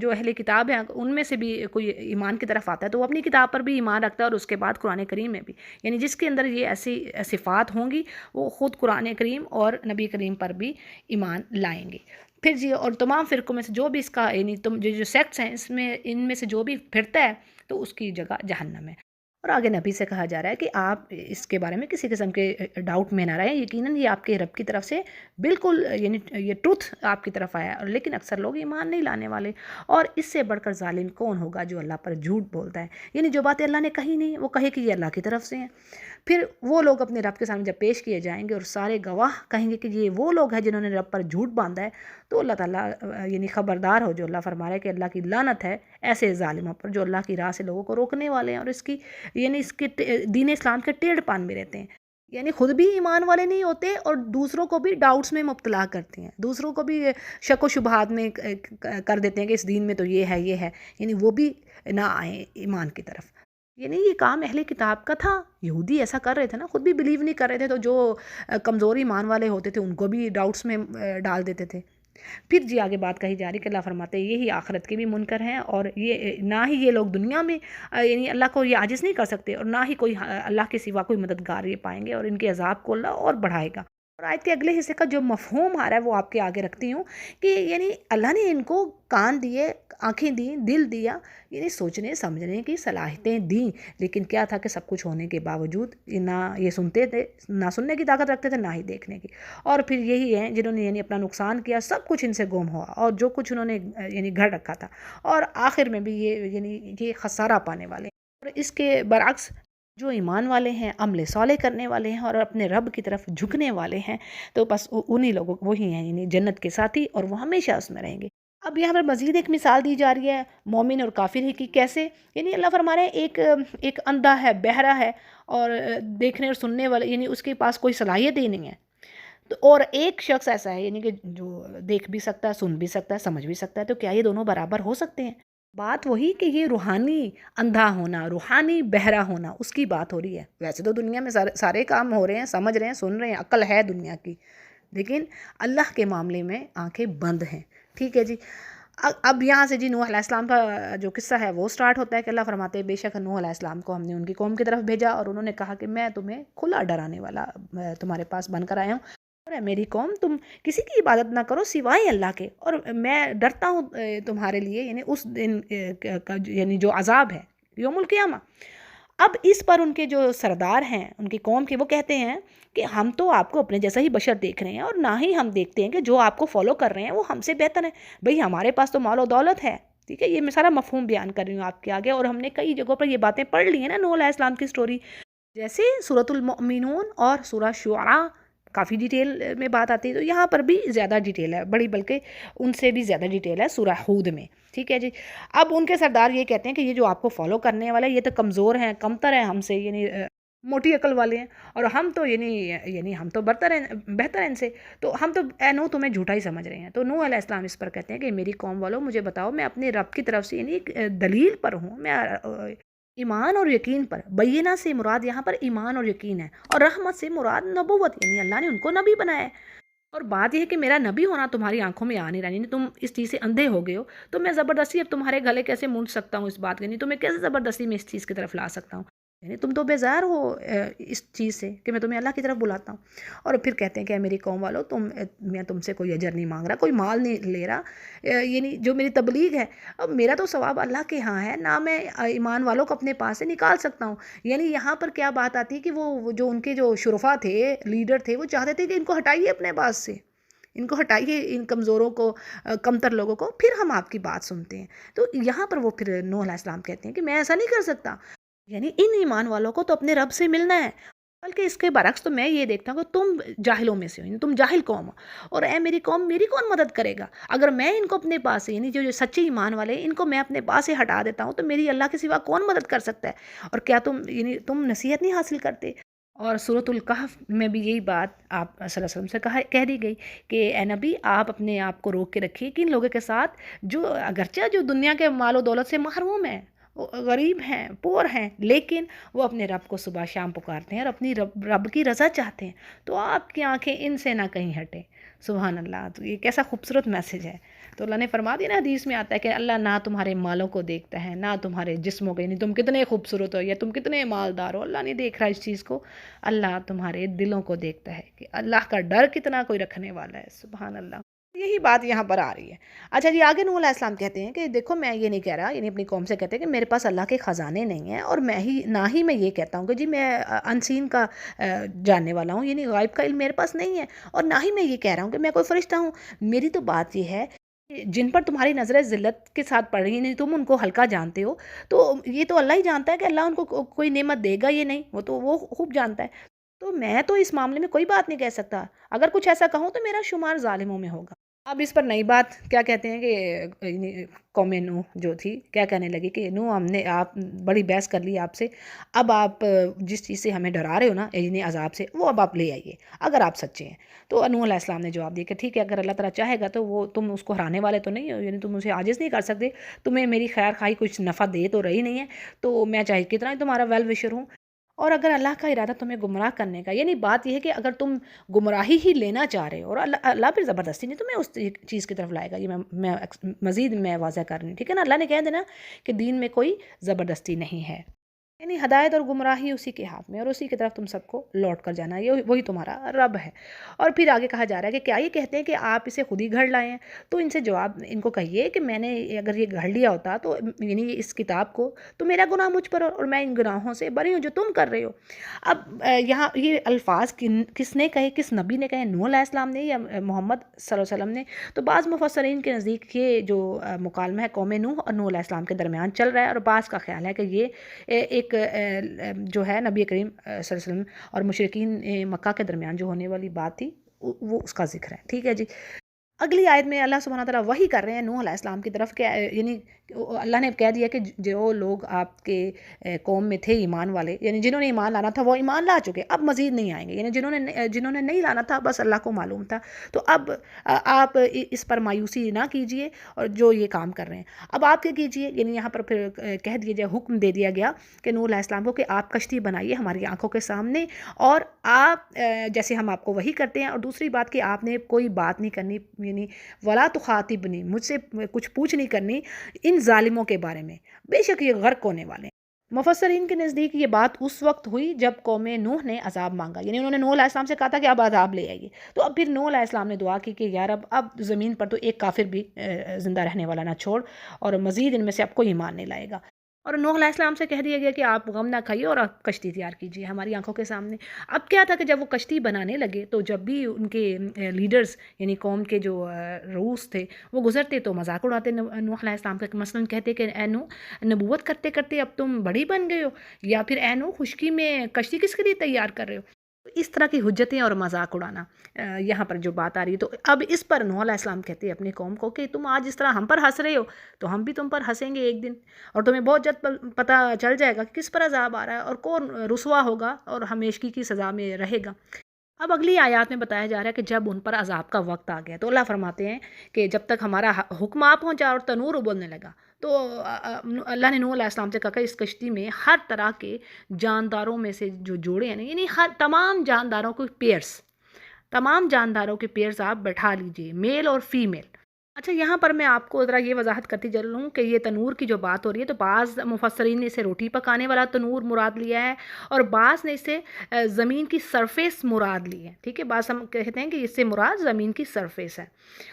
جو اہل کتاب ہیں ان میں سے بھی کوئی ایمان کی طرف آتا ہے تو وہ اپنی کتاب پر بھی ایمان رکھتا ہے، اور اس کے بعد قرآن کریم میں بھی، یعنی جس کے اندر یہ ایسی صفات ہوں گی وہ خود قرآن کریم اور نبی کریم پر بھی ایمان لائیں گے۔ پھر جی، اور تمام فرقوں میں سے جو بھی اس کا یعنی جو سیکٹس ہیں اس میں، ان میں سے جو بھی پھرتا ہے تو اس کی جگہ جہنم ہے۔ اور آگے نبی سے کہا جا رہا ہے کہ آپ اس کے بارے میں کسی قسم کے ڈاؤٹ میں نہ رہیں، یقیناً یہ آپ کے رب کی طرف سے بالکل یعنی یہ ٹروتھ آپ کی طرف آیا ہے، لیکن اکثر لوگ ایمان نہیں لانے والے۔ اور اس سے بڑھ کر ظالم کون ہوگا جو اللہ پر جھوٹ بولتا ہے، یعنی جو باتیں اللہ نے کہی نہیں وہ کہے کہ یہ اللہ کی طرف سے ہیں۔ پھر وہ لوگ اپنے رب کے سامنے جب پیش کیے جائیں گے اور سارے گواہ کہیں گے کہ یہ وہ لوگ ہیں جنہوں نے رب پر جھوٹ باندھا ہے، تو اللہ تعالیٰ یعنی خبردار ہو، جو اللہ فرما رہا ہے کہ اللہ کی لعنت ہے ایسے ظالموں پر جو اللہ کی راہ سے لوگوں کو روکنے والے ہیں اور اس کی یعنی اس کے دین اسلام کے ٹیڑھ پان میں رہتے ہیں، یعنی خود بھی ایمان والے نہیں ہوتے اور دوسروں کو بھی ڈاؤٹس میں مبتلا کرتے ہیں، دوسروں کو بھی شک و شبہات میں کر دیتے ہیں کہ اس دین میں تو یہ ہے یہ ہے، یعنی وہ بھی نہ آئیں ایمان کی طرف۔ یعنی یہ کام اہل کتاب کا تھا، یہودی ایسا کر رہے تھے نا، خود بھی بلیو نہیں کر رہے تھے، تو جو کمزور ایمان والے ہوتے تھے ان کو بھی ڈاؤٹس میں ڈال دیتے تھے۔ پھر جی آگے بات کہی جا رہی کہ اللہ فرماتے ہیں یہی آخرت کے بھی منکر ہیں، اور یہ نہ ہی یہ لوگ دنیا میں یعنی اللہ کو یہ عاجز نہیں کر سکتے، اور نہ ہی کوئی اللہ کے سوا کوئی مددگار یہ پائیں گے، اور ان کے عذاب کو اللہ اور بڑھائے گا۔ اور آیت کے اگلے حصے کا جو مفہوم آ رہا ہے وہ آپ کے آگے رکھتی ہوں کہ یعنی اللہ نے ان کو کان دیے، آنکھیں دیں، دل دیا، یعنی سوچنے سمجھنے کی صلاحیتیں دیں، لیکن کیا تھا کہ سب کچھ ہونے کے باوجود نہ یہ سنتے تھے، نہ سننے کی طاقت رکھتے تھے، نہ ہی دیکھنے کی۔ اور پھر یہی ہیں جنہوں نے یعنی اپنا نقصان کیا، سب کچھ ان سے گم ہوا، اور جو کچھ انہوں نے یعنی گھڑ رکھا تھا، اور آخر میں بھی یہ خسارہ پانے والے ہیں۔ اور اس کے برعکس جو ایمان والے ہیں، عمل صالح کرنے والے ہیں اور اپنے رب کی طرف جھکنے والے ہیں، تو بس انہی لوگوں وہی ہیں یعنی جنت کے ساتھی، اور وہ ہمیشہ اس میں رہیں گے۔ اب یہاں پر مزید ایک مثال دی جا رہی ہے مومن اور کافر ہی کی، کیسے؟ یعنی اللہ فرما رہے ہیں ایک اندھا ہے، بہرا ہے، اور دیکھنے اور سننے والے یعنی اس کے پاس کوئی صلاحیت ہی نہیں ہے، تو اور ایک شخص ایسا ہے یعنی کہ جو دیکھ بھی سکتا ہے، سن بھی سکتا ہے، سمجھ بھی سکتا ہے، تو کیا یہ دونوں برابر ہو سکتے ہیں؟ بات وہی کہ یہ روحانی اندھا ہونا، روحانی بہرا ہونا، اس کی بات ہو رہی ہے۔ ویسے تو دنیا میں سارے کام ہو رہے ہیں، سمجھ رہے ہیں، سن رہے ہیں، عقل ہے دنیا کی، لیکن اللہ کے معاملے میں آنکھیں بند ہیں۔ ٹھیک ہے جی، اب یہاں سے جی نوح علیہ السلام کا جو قصہ ہے وہ سٹارٹ ہوتا ہے کہ اللہ فرماتے ہیں بے شک نوح علیہ السلام کو ہم نے ان کی قوم کی طرف بھیجا، اور انہوں نے کہا کہ میں تمہیں کھلا ڈرانے والا تمہارے پاس بن کر آیا ہوں، اور اے میری قوم تم کسی کی عبادت نہ کرو سوائے اللہ کے، اور میں ڈرتا ہوں تمہارے لیے یعنی اس دن کا یعنی جو عذاب ہے یوم القیامہ۔ اب اس پر ان کے جو سردار ہیں ان کی قوم کے، وہ کہتے ہیں کہ ہم تو آپ کو اپنے جیسا ہی بشر دیکھ رہے ہیں، اور نہ ہی ہم دیکھتے ہیں کہ جو آپ کو فالو کر رہے ہیں وہ ہم سے بہتر ہے، بھئی ہمارے پاس تو مال و دولت ہے۔ ٹھیک ہے، یہ میں سارا مفہوم بیان کر رہی ہوں آپ کے آگے، اور ہم نے کئی جگہوں پر یہ باتیں پڑھ لی ہیں نا نوح علیہ السلام کی سٹوری، جیسے سورۃ المؤمنون اور سورہ شعراء کافی ڈیٹیل میں بات آتی ہے، تو یہاں پر بھی زیادہ ڈیٹیل ہے، بڑی بلکہ ان سے بھی زیادہ ڈیٹیل ہے سورہ ہود میں۔ ٹھیک ہے جی، اب ان کے سردار یہ کہتے ہیں کہ یہ جو آپ کو فالو کرنے والے یہ تو کمزور ہیں، کمتر ہیں ہم سے، یعنی موٹی عقل والے ہیں، اور ہم تو یعنی ہم تو بہتر ہیں ان سے، تو ہم تو اے نوح تمہیں جھوٹا ہی سمجھ رہے ہیں۔ تو نوح علیہ السلام اس پر کہتے ہیں کہ میری قوم والوں مجھے بتاؤ، میں اپنے رب کی طرف سے یعنی ایک دلیل پر ہوں، میں ایمان اور یقین پر، بینہ سے مراد یہاں پر ایمان اور یقین ہے، اور رحمت سے مراد نبوت، یعنی اللہ نے ان کو نبی بنایا ہے۔ اور بات یہ ہے کہ میرا نبی ہونا تمہاری آنکھوں میں آ نہیں رہا، یعنی تم اس چیز سے اندھے ہو گئے ہو، تو میں زبردستی اب تمہارے گلے کیسے مونڈ سکتا ہوں اس بات کے، نہیں تو میں کیسے زبردستی میں اس چیز کی طرف لا سکتا ہوں؟ یعنی تم تو بیزار ہو اس چیز سے کہ میں تمہیں اللہ کی طرف بلاتا ہوں. اور پھر کہتے ہیں کہ اے میری قوم والو میں تم سے کوئی اجر نہیں مانگ رہا، کوئی مال نہیں لے رہا، یعنی جو میری تبلیغ ہے اب میرا تو ثواب اللہ کے ہاں ہے، نہ میں ایمان والوں کو اپنے پاس سے نکال سکتا ہوں. یعنی یہاں پر کیا بات آتی ہے کہ وہ جو ان کے جو شرفا تھے، لیڈر تھے، وہ چاہتے تھے کہ ان کو ہٹائیے اپنے پاس سے، ان کو ہٹائیے، ان کمزوروں کو، کمتر لوگوں کو، پھر ہم آپ کی بات سنتے ہیں. تو یہاں پر وہ پھر نوح علیہ السلام کہتے ہیں کہ میں ایسا نہیں کر سکتا. یعنی ان ایمان والوں کو تو اپنے رب سے ملنا ہے، بلکہ اس کے برعکس تو میں یہ دیکھتا ہوں کہ تم جاہلوں میں سے ہو، یعنی تم جاہل قوم ہو، اور اے میری قوم میری کون مدد کرے گا؟ اگر میں ان کو اپنے پاس سے، یعنی جو سچے ایمان والے ان کو میں اپنے پاس سے ہٹا دیتا ہوں تو میری اللہ کے سوا کون مدد کر سکتا ہے؟ اور کیا یعنی تم نصیحت نہیں حاصل کرتے؟ اور سورۃ الکہف میں بھی یہی بات آپ صلی اللہ علیہ وسلم سے کہہ دی گئی کہ اے نبی آپ اپنے آپ کو روک کے رکھیے کہ ان لوگوں کے ساتھ جو اگرچہ جو دنیا کے مال و دولت سے محروم ہیں، وہ غریب ہیں، پور ہیں، لیکن وہ اپنے رب کو صبح شام پکارتے ہیں اور اپنی رب کی رضا چاہتے ہیں، تو آپ کی آنکھیں ان سے نہ کہیں ہٹیں. سبحان اللہ. تو یہ کیسا خوبصورت میسج ہے. تو اللہ نے فرما دیا نا، حدیث میں آتا ہے کہ اللہ نہ تمہارے مالوں کو دیکھتا ہے، نہ تمہارے جسموں کو، یعنی تم کتنے خوبصورت ہو یا تم کتنے مالدار ہو، اللہ نہیں دیکھ رہا اس چیز کو. اللہ تمہارے دلوں کو دیکھتا ہے کہ اللہ کا ڈر کتنا کوئی رکھنے والا ہے. سبحان اللہ. یہی بات یہاں پر آ رہی ہے. اچھا جی، آگے نوح علیہ السلام کہتے ہیں کہ دیکھو میں یہ نہیں کہہ رہا، یعنی اپنی قوم سے کہتے ہیں کہ میرے پاس اللہ کے خزانے نہیں ہیں، اور نہ ہی میں یہ کہتا ہوں کہ جی میں انسین کا جاننے والا ہوں، یعنی غائب کا علم میرے پاس نہیں ہے، اور نہ ہی میں یہ کہہ رہا ہوں کہ میں کوئی فرشتہ ہوں. میری تو بات یہ ہے کہ جن پر تمہاری نظریں ذلت کے ساتھ پڑ رہی ہیں، نہیں تم ان کو ہلکا جانتے ہو، تو یہ تو اللہ ہی جانتا ہے کہ اللہ ان کو کوئی نعمت دے گا یہ نہیں، وہ تو وہ خوب جانتا ہے. تو میں تو اس معاملے میں کوئی بات نہیں کہہ سکتا، اگر کچھ ایسا کہوں تو میرا شمار ظالموں میں ہوگا. اب اس پر نئی بات کیا کہتے ہیں کہ قوم نوح جو تھی کیا کہنے لگی کہ نوح آپ بڑی بحث کر لی آپ سے، اب آپ جس چیز سے ہمیں ڈرا رہے ہو نا، یعنی عذاب سے، وہ اب آپ لے آئیے اگر آپ سچے ہیں. تو نوح علیہ السلام نے جواب دیا کہ ٹھیک ہے، اگر اللہ تعالیٰ چاہے گا تو وہ تم اس کو ہرانے والے تو نہیں ہو، یعنی تم اسے عاجز نہیں کر سکتے، تمہیں میری خیر خواہی کچھ نفع دے تو رہی نہیں ہے، تو میں چاہے کتنا ہی تمہارا ویل وشر ہوں. اور اگر اللہ کا ارادہ تمہیں گمراہ کرنے کا، یعنی بات یہ ہے کہ اگر تم گمراہی ہی لینا چاہ رہے ہو اور اللہ پھر زبردستی نہیں تمہیں اس چیز کی طرف لائے گا، یہ مزید میں واضح کر رہی ہوں، ٹھیک ہے نا. اللہ نے کہہ دینا کہ دین میں کوئی زبردستی نہیں ہے، یعنی ہدایت اور گمراہی اسی کے ہاتھ میں، اور اسی کی طرف تم سب کو لوٹ کر جانا ہے، وہی تمہارا رب ہے. اور پھر آگے کہا جا رہا ہے کہ کیا یہ کہتے ہیں کہ آپ اسے خود ہی گھڑ لائے ہیں؟ تو ان سے جواب ان کو کہیے کہ میں نے اگر یہ گھڑ لیا ہوتا تو یعنی اس کتاب کو، تو میرا گناہ مجھ پر اور میں ان گناہوں سے بری ہوں جو تم کر رہے ہو. اب یہاں یہ الفاظ کس نے کہے، کس نبی نے کہے، نوح علیہ السلام نے یا محمد صلی اللہ علیہ وسلم نے؟ تو بعض مفسرین کے نزدیک یہ جو مکالمہ ہے قوم نوح اور نوح علیہ السلام کے درمیان چل رہا ہے، اور بعض کا خیال ہے کہ یہ ایک جو ہے نبی کریم صلی اللہ علیہ وسلم اور مشرکین مکہ کے درمیان جو ہونے والی بات تھی وہ اس کا ذکر ہے. ٹھیک ہے جی. اگلی آیت میں اللہ سبحانہ تعالیٰ وحی کر رہے ہیں نوح علیہ السلام کی طرف کہ یعنی اللہ نے کہہ دیا کہ جو لوگ آپ کے قوم میں تھے ایمان والے، یعنی جنہوں نے ایمان لانا تھا وہ ایمان لا چکے، اب مزید نہیں آئیں گے، یعنی جنہوں نے نہیں لانا تھا بس اللہ کو معلوم تھا، تو اب آپ اس پر مایوسی نہ کیجئے، اور جو یہ کام کر رہے ہیں اب آپ کیا کیجئے، یعنی یہاں پر پھر کہہ دیا جائے، حکم دے دیا گیا کہ نوح علیہ السلام کو کہ آپ کشتی بنائیے ہماری آنکھوں کے سامنے، اور آپ جیسے ہم آپ کو وحی کرتے ہیں، اور دوسری بات کہ آپ نے کوئی بات نہیں کرنی، یعنی ولا تخاطبنی، مجھ سے کچھ پوچھ نہیں کرنی ان ظالموں کے بارے میں، بے شک یہ غرق ہونے والے ہیں. مفسرین کے نزدیک یہ بات اس وقت ہوئی جب قوم نوح نے عذاب مانگا، یعنی انہوں نے نوح علیہ السلام سے کہا تھا کہ اب عذاب لے آئیے، تو اب پھر نوح علیہ السلام نے دعا کی کہ یا رب اب زمین پر تو ایک کافر بھی زندہ رہنے والا نہ چھوڑ، اور مزید ان میں سے اب کوئی ایمان نہیں لائے گا. اور نوح علیہ السلام سے کہہ دیا گیا کہ آپ غم نہ کھائیے اور آپ کشتی تیار کیجیے ہماری آنکھوں کے سامنے. اب کیا تھا کہ جب وہ کشتی بنانے لگے تو جب بھی ان کے لیڈرز یعنی قوم کے جو رؤوس تھے وہ گزرتے تو مذاق اڑاتے نوح علیہ السلام کا، مثلاً کہتے کہ اے نوح نبوت کرتے کرتے اب تم بڑی بن گئے ہو، یا پھر اے نوح خشکی میں کشتی کس کے لیے تیار کر رہے ہو. اس طرح کی حجتیں اور مذاق اڑانا یہاں پر جو بات آ رہی ہے. تو اب اس پر نوح علیہ السلام کہتے ہیں اپنی قوم کو کہ تم آج اس طرح ہم پر ہنس رہے ہو تو ہم بھی تم پر ہنسیں گے ایک دن، اور تمہیں بہت جلد پتہ چل جائے گا کہ کس پر عذاب آ رہا ہے اور کون رسوا ہوگا اور ہمیشگی کی سزا میں رہے گا. اب اگلی آیات میں بتایا جا رہا ہے کہ جب ان پر عذاب کا وقت آ گیا تو اللہ فرماتے ہیں کہ جب تک ہمارا حکم آ پہنچا اور تنور ابلنے لگا تو اللہ نے نوح علیہ السلام سے کہا کہ اس کشتی میں ہر طرح کے جانداروں میں سے جو جوڑے ہیں نا، یعنی ہر تمام جانداروں کے پیئرز آپ بٹھا لیجئے، میل اور فیمیل. اچھا، یہاں پر میں آپ کو ذرا یہ وضاحت کرتی چلوں کہ یہ تنور کی جو بات ہو رہی ہے تو بعض مفسرین نے اسے روٹی پکانے والا تنور مراد لیا ہے، اور بعض نے اسے زمین کی سرفیس مراد لی ہے، ٹھیک ہے؟ بعض ہم کہتے ہیں کہ اس سے مراد زمین کی سرفیس ہے،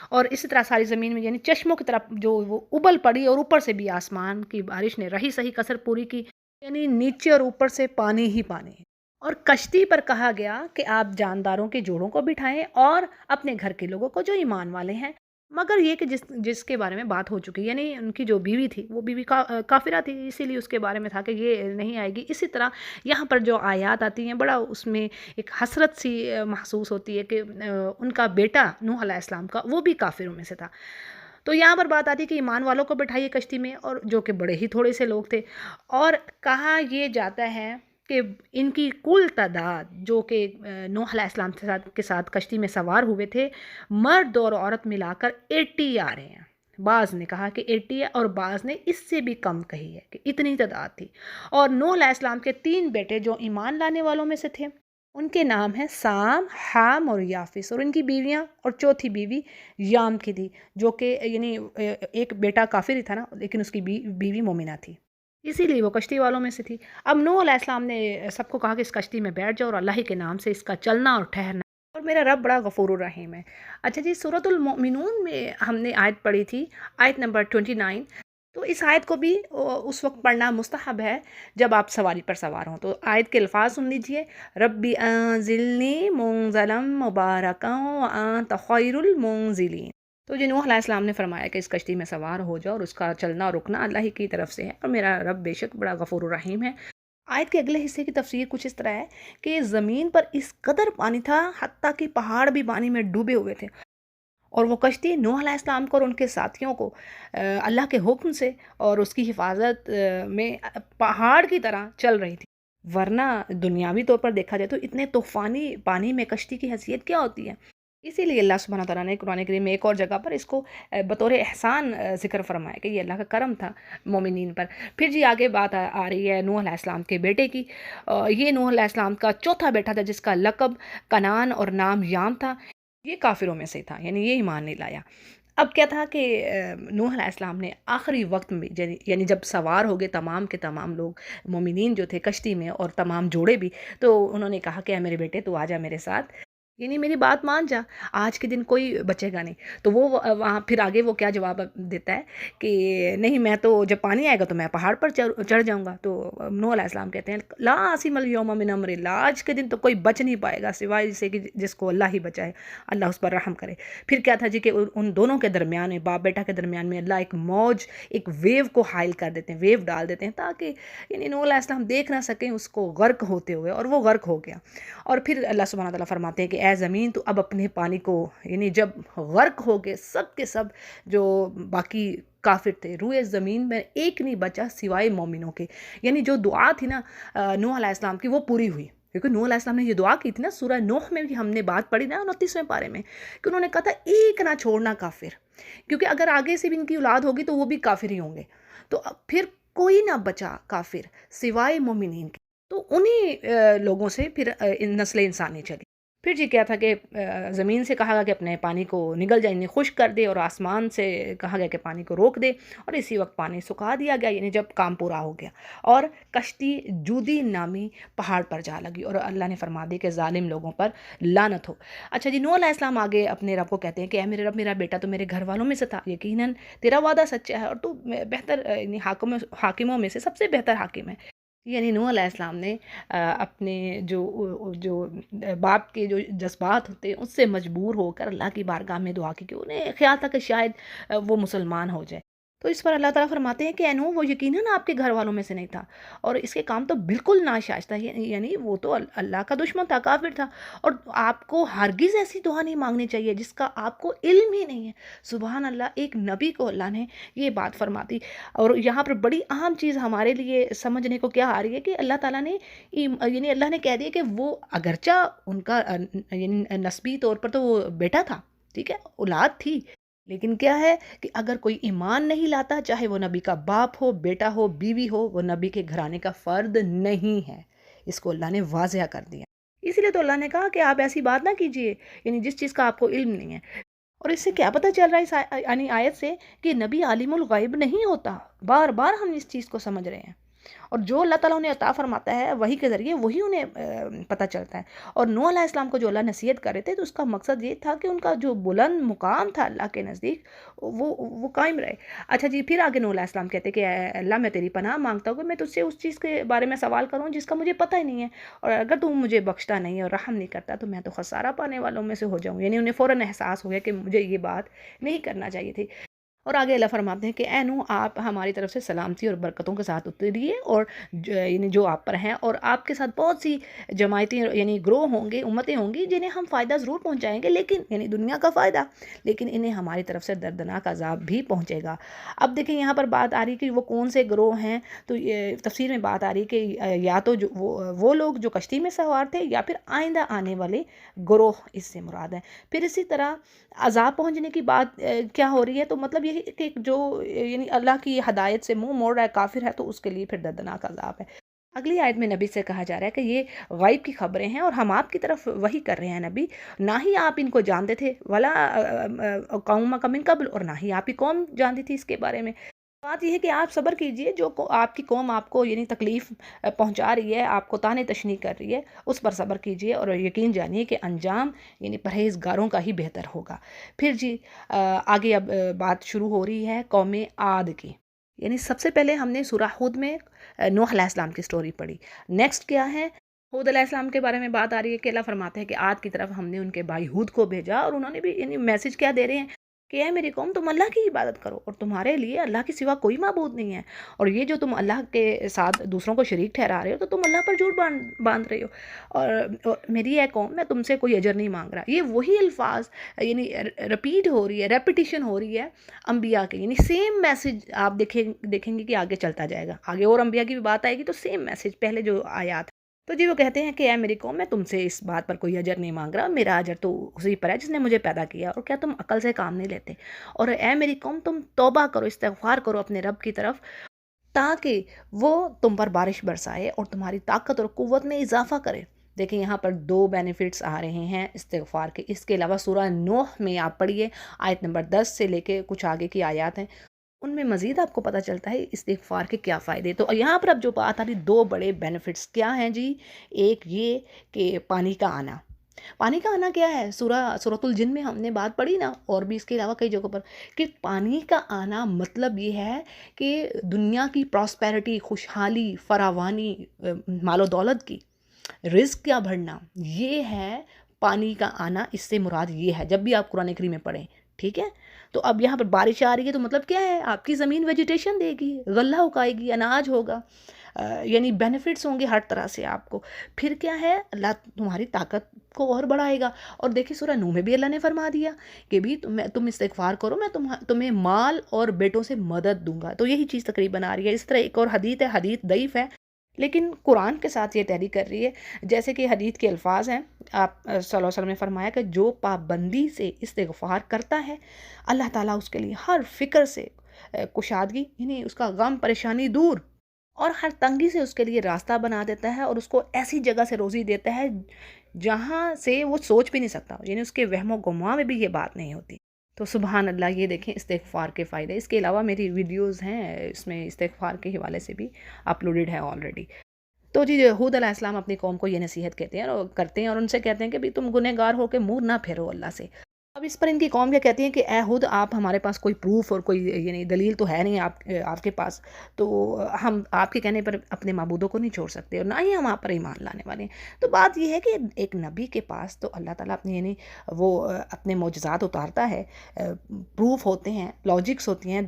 اور اسی طرح ساری زمین میں یعنی چشموں کی طرف جو وہ ابل پڑی، اور اوپر سے بھی آسمان کی بارش نے رہی سہی کسر پوری کی، یعنی نیچے اور اوپر سے پانی ہی پانی ہے۔ اور کشتی پر کہا گیا کہ آپ جانداروں کے جوڑوں کو بٹھائیں اور اپنے گھر کے لوگوں کو جو ایمان والے ہیں، مگر یہ کہ جس جس کے بارے میں بات ہو چکی، یعنی ان کی جو بیوی تھی وہ بیوی کافرہ تھی، اسی لیے اس کے بارے میں تھا کہ یہ نہیں آئے گی۔ اسی طرح یہاں پر جو آیات آتی ہیں بڑا اس میں ایک حسرت سی محسوس ہوتی ہے کہ ان کا بیٹا نوح علیہ السلام کا وہ بھی کافروں میں سے تھا۔ تو یہاں پر بات آتی ہے کہ ایمان والوں کو بٹھائیے کشتی میں، اور جو کہ بڑے ہی تھوڑے سے لوگ تھے، اور کہا یہ جاتا ہے کہ ان کی کل تعداد جو کہ نوح علیہ السلام کے ساتھ کشتی میں سوار ہوئے تھے، مرد اور عورت ملا کر 80 آ رہے ہیں۔ بعض نے کہا کہ 80 ہے، اور بعض نے اس سے بھی کم کہی ہے کہ اتنی تعداد تھی۔ اور نوح علیہ السلام کے 3 بیٹے جو ایمان لانے والوں میں سے تھے، ان کے نام ہیں سام، حام اور یافس، اور ان کی بیویاں، اور چوتھی بیوی یام کی تھی، جو کہ یعنی ایک بیٹا کافر ہی تھا نا، لیکن اس کی بیوی مومنہ تھی، اسی لیے وہ کشتی والوں میں سے تھی۔ اب نوح علیہ السلام نے سب کو کہا کہ اس کشتی میں بیٹھ جاؤ، اور اللہ ہی کے نام سے اس کا چلنا اور ٹھہرنا، اور میرا رب بڑا غفور الرحیم ہے۔ اچھا جی، سورۃ المؤمنون میں ہم نے آیت پڑھی تھی، آیت نمبر 29۔ تو اس آیت کو بھی اس وقت پڑھنا مستحب ہے جب آپ سواری پر سوار ہوں۔ تو آیت کے الفاظ سن لیجئے: ربی انزلنی منزلا مبارکا وانت خیر المنزلین۔ تو جو نوح علیہ السلام نے فرمایا کہ اس کشتی میں سوار ہو جاؤ، اور اس کا چلنا اور رکنا اللہ ہی کی طرف سے ہے، اور میرا رب بے شک بڑا غفور الرحیم ہے۔ آیت کے اگلے حصے کی تفسیر کچھ اس طرح ہے کہ زمین پر اس قدر پانی تھا، حتیٰ کہ پہاڑ بھی پانی میں ڈوبے ہوئے تھے، اور وہ کشتی نوح علیہ السلام کو اور ان کے ساتھیوں کو اللہ کے حکم سے اور اس کی حفاظت میں پہاڑ کی طرح چل رہی تھی، ورنہ دنیاوی طور پر دیکھا جائے تو اتنے طوفانی پانی میں کشتی کی حیثیت کیا ہوتی ہے۔ اسی لیے اللہ سبحانہ تعالیٰ نے قرآن کریم میں ایک اور جگہ پر اس کو بطور احسان ذکر فرمایا کہ یہ اللہ کا کرم تھا مومنین پر۔ پھر جی آگے بات آ رہی ہے نوح علیہ السلام کے بیٹے کی۔ یہ نوح علیہ السلام کا چوتھا بیٹا تھا، جس کا لقب کنعان اور نام یام تھا۔ یہ کافروں میں سے تھا، یعنی یہ ایمان نہیں لایا۔ اب کیا تھا کہ نوح علیہ السلام نے آخری وقت میں، یعنی جب سوار ہو گئے تمام کے تمام لوگ مومنین جو تھے کشتی میں، اور تمام جوڑے بھی، تو انہوں نے کہا کہ اے میرے بیٹے تو آ جا میرے ساتھ، یعنی میری بات مان جا، آج کے دن کوئی بچے گا نہیں۔ تو وہ وہاں پھر آگے وہ کیا جواب دیتا ہے کہ نہیں، میں تو جب پانی آئے گا تو میں پہاڑ پر چڑھ جاؤں گا۔ تو نوح علیہ السلام کہتے ہیں لا عاصم اليوم من امر اللہ، آج کے دن تو کوئی بچ نہیں پائے گا سوائے اسے کہ جس کو اللہ ہی بچائے، اللہ اس پر رحم کرے۔ پھر کیا تھا جی کہ ان دونوں کے درمیان میں، باپ بیٹا کے درمیان میں، اللہ ایک موج، ایک ویو کو حائل کر دیتے ہیں، ویو ڈال دیتے ہیں، تاکہ یعنی نوح علیہ السلام دیکھ نہ سکیں اس کو غرق ہوتے ہوئے، اور وہ غرق ہو گیا۔ اور پھر اللہ سبحانہ تعالیٰ فرماتے ہیں کہ اے زمین تو اب اپنے پانی کو، یعنی جب غرق ہو گئے سب کے سب جو باقی کافر تھے، روئے زمین میں ایک نہیں بچا سوائے مومنوں کے، یعنی جو دعا تھی نا نوح علیہ السلام کی، وہ پوری ہوئی، کیونکہ نوح علیہ السلام نے یہ دعا کی تھی نا، سورہ نوح میں بھی ہم نے بات پڑھی نا 29ویں پارے میں، کہ انہوں نے کہا تھا ایک نہ چھوڑنا کافر، کیونکہ اگر آگے سے بھی ان کی اولاد ہوگی تو وہ بھی کافر ہی ہوں گے، تو پھر کوئی نہ بچا کافر سوائے مومنین کے۔ تو انہی لوگوں سے پھر نسل انسانی چلی۔ پھر جی کیا تھا کہ زمین سے کہا گیا کہ اپنے پانی کو نگل جائے، یعنی خشک کر دے، اور آسمان سے کہا گیا کہ پانی کو روک دے، اور اسی وقت پانی سکھا دیا گیا، یعنی جب کام پورا ہو گیا، اور کشتی جودی نامی پہاڑ پر جا لگی، اور اللہ نے فرما دی کہ ظالم لوگوں پر لعنت ہو۔ اچھا جی، نوح علیہ السلام آگے اپنے رب کو کہتے ہیں کہ اے میرے رب، میرا بیٹا تو میرے گھر والوں میں سے تھا، یقیناً تیرا وعدہ سچا ہے، اور تو بہتر یعنی حاکموں میں سے سب سے بہتر حاکم ہے۔ یعنی نوح علیہ السلام نے اپنے جو باپ کے جو جذبات ہوتے ہیں اس سے مجبور ہو کر اللہ کی بارگاہ میں دعا کی، کہ انہیں خیال تھا کہ شاید وہ مسلمان ہو جائے۔ تو اس پر اللہ تعالیٰ فرماتے ہیں کہ اے نوح، وہ یقیناً آپ کے گھر والوں میں سے نہیں تھا، اور اس کے کام تو بالکل ناشائستہ تھا، یعنی وہ تو اللہ کا دشمن تھا، کافر تھا، اور آپ کو ہرگز ایسی دعا نہیں مانگنی چاہیے جس کا آپ کو علم ہی نہیں ہے۔ سبحان اللہ، ایک نبی کو اللہ نے یہ بات فرما دی۔ اور یہاں پر بڑی اہم چیز ہمارے لیے سمجھنے کو کیا آ رہی ہے کہ اللہ تعالیٰ نے یعنی اللہ نے کہہ دیا کہ وہ اگرچہ ان کا یعنی نسبی طور پر تو وہ بیٹا تھا، ٹھیک ہے، اولاد تھی، لیکن کیا ہے کہ اگر کوئی ایمان نہیں لاتا، چاہے وہ نبی کا باپ ہو، بیٹا ہو، بیوی ہو، وہ نبی کے گھرانے کا فرد نہیں ہے۔ اس کو اللہ نے واضح کر دیا۔ اسی لیے تو اللہ نے کہا کہ آپ ایسی بات نہ کیجئے، یعنی جس چیز کا آپ کو علم نہیں ہے۔ اور اس سے کیا پتہ چل رہا ہے اس یعنی آیت سے کہ نبی عالم الغیب نہیں ہوتا. بار بار ہم اس چیز کو سمجھ رہے ہیں. اور جو اللہ تعالیٰ انہیں عطا فرماتا ہے وہی کے ذریعے وہی انہیں پتہ چلتا ہے. اور نوح علیہ السلام کو جو اللہ نصیحت کر رہے تھے تو اس کا مقصد یہ تھا کہ ان کا جو بلند مقام تھا اللہ کے نزدیک وہ قائم رہے. اچھا جی، پھر آگے نوح علیہ السلام کہتے کہ اے اللہ میں تیری پناہ مانگتا ہوں کہ میں تجھ سے اس چیز کے بارے میں سوال کروں جس کا مجھے پتہ ہی نہیں ہے، اور اگر تم مجھے بخشتا نہیں اور رحم نہیں کرتا تو میں تو خسارہ پانے والوں میں سے ہو جاؤں. یعنی انہیں فوراً احساس ہو گیا کہ مجھے یہ بات نہیں کرنا چاہیے تھی. اور آگے اللہ فرماتے ہیں کہ اے نوح، آپ ہماری طرف سے سلامتی اور برکتوں کے ساتھ اتریے، اور یعنی جو آپ پر ہیں، اور آپ کے ساتھ بہت سی جماعتیں یعنی گروہ ہوں گے، امتیں ہوں گی جنہیں ہم فائدہ ضرور پہنچائیں گے، لیکن یعنی دنیا کا فائدہ، لیکن انہیں ہماری طرف سے دردناک عذاب بھی پہنچے گا. اب دیکھیں یہاں پر بات آ رہی کہ وہ کون سے گروہ ہیں. تو یہ تفسیر میں بات آ رہی کہ یا تو جو وہ لوگ جو کشتی میں سوار تھے، یا پھر آئندہ آنے والے گروہ اس سے مراد ہیں. پھر اسی طرح عذاب پہنچنے کی بات کیا ہو رہی ہے، تو مطلب یہ کہ جو یعنی اللہ کی ہدایت سے منہ موڑ رہا ہے، کافر ہے، تو اس کے لیے پھر دردناک عذاب ہے. اگلی آیت میں نبی سے کہا جا رہا ہے کہ یہ غیب کی خبریں ہیں اور ہم آپ کی طرف وہی کر رہے ہیں نبی. نہ ہی آپ ان کو جانتے تھے، ولا قوم کا من قبل، اور نہ ہی آپ کی قوم جانتی تھی اس کے بارے میں. بات یہ ہے کہ آپ صبر کیجئے، جو آپ کی قوم آپ کو یعنی تکلیف پہنچا رہی ہے، آپ کو طعنے تشنیع کر رہی ہے، اس پر صبر کیجئے اور یقین جانیے کہ انجام یعنی پرہیزگاروں کا ہی بہتر ہوگا. پھر جی آگے اب بات شروع ہو رہی ہے قوم عاد کی. یعنی سب سے پہلے ہم نے سورہ ہود میں نوح علیہ السلام کی سٹوری پڑھی. نیکسٹ کیا ہے، ہود علیہ السلام کے بارے میں بات آ رہی ہے کہ اللہ فرماتے ہیں کہ عاد کی طرف ہم نے ان کے بھائی ہود کو بھیجا، اور انہوں نے بھی یعنی میسج کیا دے رہے ہیں کہ اے میری قوم، تم اللہ کی عبادت کرو اور تمہارے لیے اللہ کے سوا کوئی معبود نہیں ہے، اور یہ جو تم اللہ کے ساتھ دوسروں کو شریک ٹھہرا رہے ہو تو تم اللہ پر جھوٹ باندھ رہے ہو، اور میری اے قوم، میں تم سے کوئی اجر نہیں مانگ رہا. یہ وہی الفاظ یعنی رپیٹ ہو رہی ہے، ریپیٹیشن ہو رہی ہے انبیاء کے، یعنی سیم میسج آپ دیکھیں گے کہ آگے چلتا جائے گا. آگے اور انبیاء کی بھی بات آئے گی تو سیم میسج پہلے جو آیات. تو جی وہ کہتے ہیں کہ اے میری قوم، میں تم سے اس بات پر کوئی اجر نہیں مانگ رہا، میرا اجر تو اسی پر ہے جس نے مجھے پیدا کیا، اور کیا تم عقل سے کام نہیں لیتے. اور اے میری قوم، تم توبہ کرو، استغفار کرو اپنے رب کی طرف، تاکہ وہ تم پر بارش برسائے اور تمہاری طاقت اور قوت میں اضافہ کرے. دیکھیں یہاں پر 2 بینیفٹس آ رہے ہیں استغفار کے. اس کے علاوہ سورہ نوح میں آپ پڑھیے، آیت نمبر 10 سے لے کے کچھ آگے کی آیات ہیں، ان میں مزید آپ کو پتہ چلتا ہے استغفار کے کیا فائدے. تو یہاں پر اب جو بات آ رہی 2 بڑے بینیفٹس کیا ہیں جی. ایک یہ کہ پانی کا آنا. پانی کا آنا کیا ہے، سورۃ الجن میں ہم نے بات پڑھی نا، اور بھی اس کے علاوہ کئی جگہوں پر، کہ پانی کا آنا مطلب یہ ہے کہ دنیا کی پراسپیرٹی، خوشحالی، فراوانی، مال و دولت کی، رزق کا بڑھنا، یہ ہے پانی کا آنا. اس سے مراد یہ ہے جب بھی آپ قرآن کریم میں پڑھیں، ٹھیک ہے. تو اب یہاں پر بارش آ رہی ہے تو مطلب کیا ہے، آپ کی زمین ویجیٹیشن دے گی، غلہ اگائے گی، اناج ہوگا، یعنی بینیفٹس ہوں گے ہر طرح سے آپ کو. پھر کیا ہے، اللہ تمہاری طاقت کو اور بڑھائے گا. اور دیکھیں سورہ نوح میں بھی اللہ نے فرما دیا کہ بھی تم استغفار کرو، میں تمہیں مال اور بیٹوں سے مدد دوں گا. تو یہی چیز تقریباً آ رہی ہے. اس طرح ایک اور حدیث ہے، حدیث ضعیف ہے لیکن قرآن کے ساتھ یہ تحریک کر رہی ہے. جیسے کہ حدیث کے الفاظ ہیں، آپ صلی اللہ علیہ وسلم نے فرمایا کہ جو پابندی سے استغفار کرتا ہے، اللہ تعالیٰ اس کے لیے ہر فکر سے کشادگی، یعنی اس کا غم پریشانی دور، اور ہر تنگی سے اس کے لیے راستہ بنا دیتا ہے، اور اس کو ایسی جگہ سے روزی دیتا ہے جہاں سے وہ سوچ بھی نہیں سکتا، یعنی اس کے وہم و گمان میں بھی یہ بات نہیں ہوتی. تو سبحان اللہ، یہ دیکھیں استغفار کے فائدے. اس کے علاوہ میری ویڈیوز ہیں، اس میں استغفار کے حوالے سے بھی اپلوڈڈ ہے آلریڈی. تو جی ہود علیہ السلام اپنی قوم کو یہ نصیحت کہتے ہیں اور کرتے ہیں، اور ان سے کہتے ہیں کہ بھی تم گنہگار ہو کے منہ نہ پھیرو اللہ سے. اب اس پر ان کی قوم کیا کہتی ہیں کہ اے ہود، آپ ہمارے پاس کوئی پروف اور کوئی یعنی دلیل تو ہے نہیں آپ کے پاس، تو ہم آپ کے کہنے پر اپنے معبودوں کو نہیں چھوڑ سکتے، اور نہ ہی ہم آپ پر ایمان لانے والے ہیں. تو بات یہ ہے کہ ایک نبی کے پاس تو اللہ تعالیٰ اپنی یعنی وہ اپنے معجزات اتارتا ہے، پروف ہوتے ہیں، لاجکس ہوتی ہیں،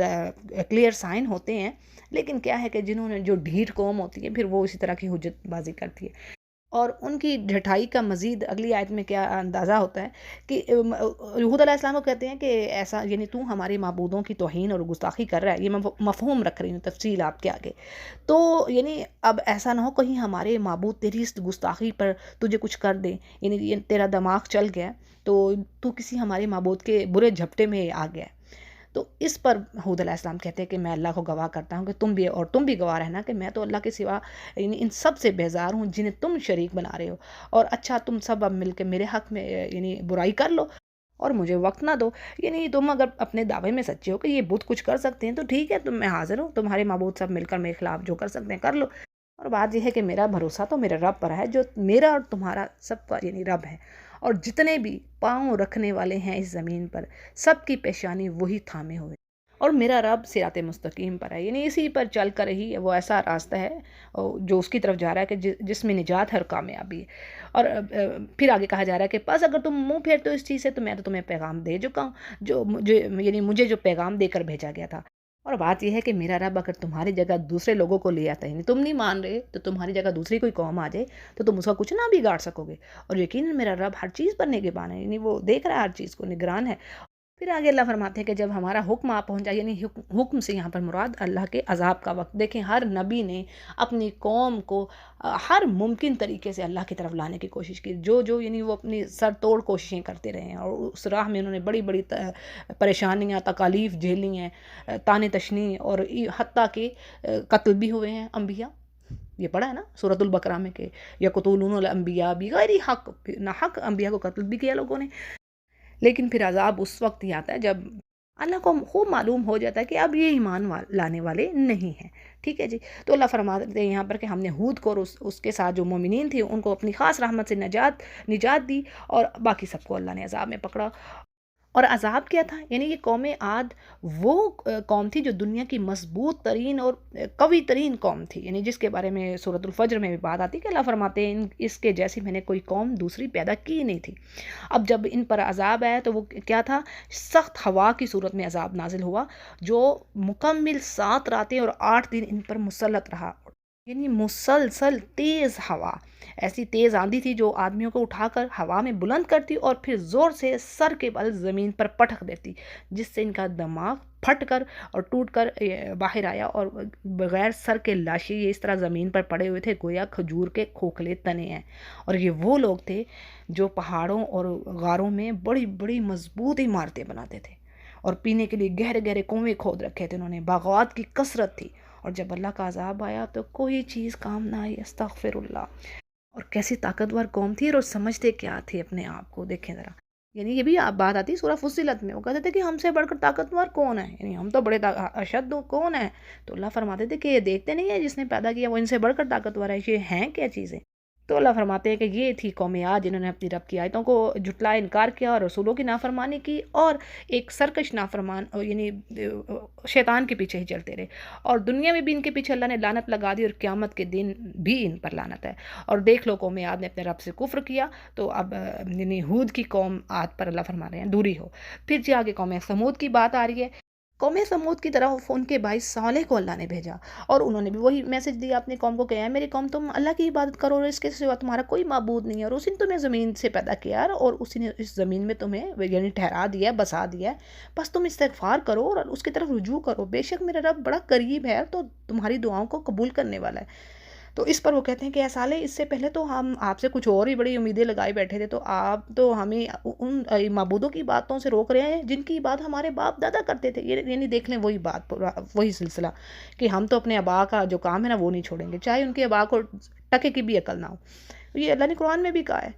کلیئر سائن ہوتے ہیں. لیکن کیا ہے کہ جنہوں نے جو ڈھیٹ قوم ہوتی ہے پھر وہ اسی طرح کی حجت بازی کرتی ہے. اور ان کی ڈھٹائی کا مزید اگلی آیت میں کیا اندازہ ہوتا ہے کہ ہود علیہ السلام کو کہتے ہیں کہ ایسا یعنی تو ہمارے معبودوں کی توہین اور گستاخی کر رہا ہے. یہ میں مفہوم رکھ رہی ہوں، تفصیل آپ کے آگے. تو یعنی اب ایسا نہ ہو کہیں ہمارے معبود تیری اس گستاخی پر تجھے کچھ کر دیں، یعنی تیرا دماغ چل گیا تو کسی ہمارے معبود کے برے جھپٹے میں آ گیا. تو اس پر ہود علیہ السلام کہتے ہیں کہ میں اللہ کو گواہ کرتا ہوں کہ تم بھی گواہ رہنا کہ میں تو اللہ کے سوا یعنی ان سب سے بیزار ہوں جنہیں تم شریک بنا رہے ہو. اور اچھا تم سب اب مل کے میرے حق میں یعنی برائی کر لو، اور مجھے وقت نہ دو۔ یعنی تم اگر اپنے دعوے میں سچے ہو کہ یہ بت کچھ کر سکتے ہیں تو ٹھیک ہے، میں حاضر ہوں، تمہارے معبود سب مل کر میرے خلاف جو کر سکتے ہیں کر لو۔ اور بات یہ ہے کہ میرا بھروسہ تو میرے رب پر ہے، جو میرا اور تمہارا سب کا یعنی رب ہے، اور جتنے بھی پاؤں رکھنے والے ہیں اس زمین پر، سب کی پیشانی وہی تھامے ہوئے، اور میرا رب صراط مستقیم پر ہے، یعنی اسی پر چل کر ہی وہ ایسا راستہ ہے جو اس کی طرف جا رہا ہے کہ جس میں نجات ہے اور کامیابی ہے۔ اور پھر آگے کہا جا رہا ہے کہ بس اگر تم منہ پھیرتے ہو اس چیز سے تو میں تو تمہیں پیغام دے چکا ہوں، جو مجھے یعنی مجھے جو پیغام دے کر بھیجا گیا تھا۔ اور بات یہ ہے کہ میرا رب اگر تمہاری جگہ دوسرے لوگوں کو لے آتا ہے، یعنی تم نہیں مان رہے تو تمہاری جگہ دوسری کوئی قوم آ جائے تو تم اس کا کچھ نہ بگاڑ سکو گے، اور یقیناً میرا رب ہر چیز پر نگہبان ہے، یعنی وہ دیکھ رہا ہے ہر چیز کو، نگران ہے۔ پھر آگے اللہ فرماتے ہیں کہ جب ہمارا حکم آ پہنچا، یعنی حکم سے یہاں پر مراد اللہ کے عذاب کا وقت، دیکھیں ہر نبی نے اپنی قوم کو ہر ممکن طریقے سے اللہ کی طرف لانے کی کوشش کی، جو یعنی وہ اپنی سر توڑ کوششیں کرتے رہے ہیں، اور اس راہ میں انہوں نے بڑی بڑی پریشانیاں تکالیف جھیلی ہیں، طعنے تشنیع، اور حتیٰ کہ قتل بھی ہوئے ہیں انبیاء۔ یہ پڑھا ہے نا سورۃ البقرہ میں کہ یقتلون الانبیاء بغیر حق، نہ حق انبیاء کو قتل بھی کیا لوگوں نے۔ لیکن پھر عذاب اس وقت ہی آتا ہے جب اللہ کو خوب معلوم ہو جاتا ہے کہ اب یہ ایمان لانے والے نہیں ہیں، ٹھیک ہے جی۔ تو اللہ فرماتے ہیں یہاں پر کہ ہم نے ہود کو اور اس کے ساتھ جو مومنین تھے ان کو اپنی خاص رحمت سے نجات دی، اور باقی سب کو اللہ نے عذاب میں پکڑا۔ اور عذاب کیا تھا؟ یعنی یہ قوم عاد وہ قوم تھی جو دنیا کی مضبوط ترین اور قوی ترین قوم تھی، یعنی جس کے بارے میں سورۃ الفجر میں بھی بات آتی ہے کہ اللہ فرماتے ہیں اس کے جیسی میں نے کوئی قوم دوسری پیدا کی نہیں تھی۔ اب جب ان پر عذاب آیا تو وہ کیا تھا؟ سخت ہوا کی صورت میں عذاب نازل ہوا، جو مکمل 7 راتیں اور 8 دن ان پر مسلط رہا، یعنی مسلسل تیز ہوا، ایسی تیز آندھی تھی جو آدمیوں کو اٹھا کر ہوا میں بلند کرتی اور پھر زور سے سر کے بل زمین پر پٹک دیتی، جس سے ان کا دماغ پھٹ کر اور ٹوٹ کر باہر آیا، اور بغیر سر کے لاشیں یہ اس طرح زمین پر پڑے ہوئے تھے گویا کھجور کے کھوکھلے تنے ہیں۔ اور یہ وہ لوگ تھے جو پہاڑوں اور غاروں میں بڑی بڑی مضبوط عمارتیں بناتے تھے، اور پینے کے لیے گہرے گہرے کنویں کھود رکھے تھے انہوں نے، باغات کی کثرت تھی، اور جب اللہ کا عذاب آیا تو کوئی چیز کام نہ آئی، استغفر اللہ۔ اور کیسی طاقتور قوم تھی، اور سمجھتے کیا تھے اپنے آپ کو، دیکھیں ذرا، یعنی یہ بھی آپ بات آتی ہے سورہ فصلت میں، وہ کہتے تھے کہ ہم سے بڑھ کر طاقتور کون ہے، یعنی ہم تو بڑے اشد کون ہیں، تو اللہ فرماتے تھے کہ یہ دیکھتے نہیں ہے جس نے پیدا کیا وہ ان سے بڑھ کر طاقتور ہے، یہ ہیں کیا چیزیں؟ تو اللہ فرماتے ہیں کہ یہ تھی قوم عاد جنہوں نے اپنی رب کی آیتوں کو جھٹلایا، انکار کیا، اور رسولوں کی نافرمانی کی، اور ایک سرکش نافرمان یعنی شیطان کے پیچھے ہی چلتے رہے، اور دنیا میں بھی ان کے پیچھے اللہ نے لعنت لگا دی، اور قیامت کے دن بھی ان پر لعنت ہے۔ اور دیکھ لو قوم عاد نے اپنے رب سے کفر کیا، تو اب یعنی ہود کی قوم عاد پر اللہ فرما رہے ہیں دوری ہو۔ پھر جی آگے قوم سمود کی بات آ رہی ہے۔ قوم سمود کی طرف ان کے بھائی صالح کو اللہ نے بھیجا، اور انہوں نے بھی وہی میسج دیا اپنی قوم کو کہ اے میری قوم تم اللہ کی عبادت کرو، اور اس کے سوا تمہارا کوئی معبود نہیں ہے، اور اسی نے تمہیں زمین سے پیدا کیا، اور اسی نے اس زمین میں تمہیں یعنی ٹھہرا دیا ہے، بسا دیا ہے، بس تم استغفار کرو اور اس کی طرف رجوع کرو، بے شک میرا رب بڑا قریب ہے تو تمہاری دعاؤں کو قبول کرنے والا ہے۔ تو اس پر وہ کہتے ہیں کہ اے صالح، اس سے پہلے تو ہم آپ سے کچھ اور ہی بڑی امیدیں لگائے بیٹھے تھے، تو آپ تو ہمیں ان معبودوں کی باتوں سے روک رہے ہیں جن کی بات ہمارے باپ دادا کرتے تھے، یعنی دیکھ لیں وہی بات، وہی سلسلہ کہ ہم تو اپنے آبا کا جو کام ہے نا وہ نہیں چھوڑیں گے، چاہے ان کے آبا کو ٹکے کی بھی عقل نہ ہو، یہ اللہ نے قرآن میں بھی کہا ہے۔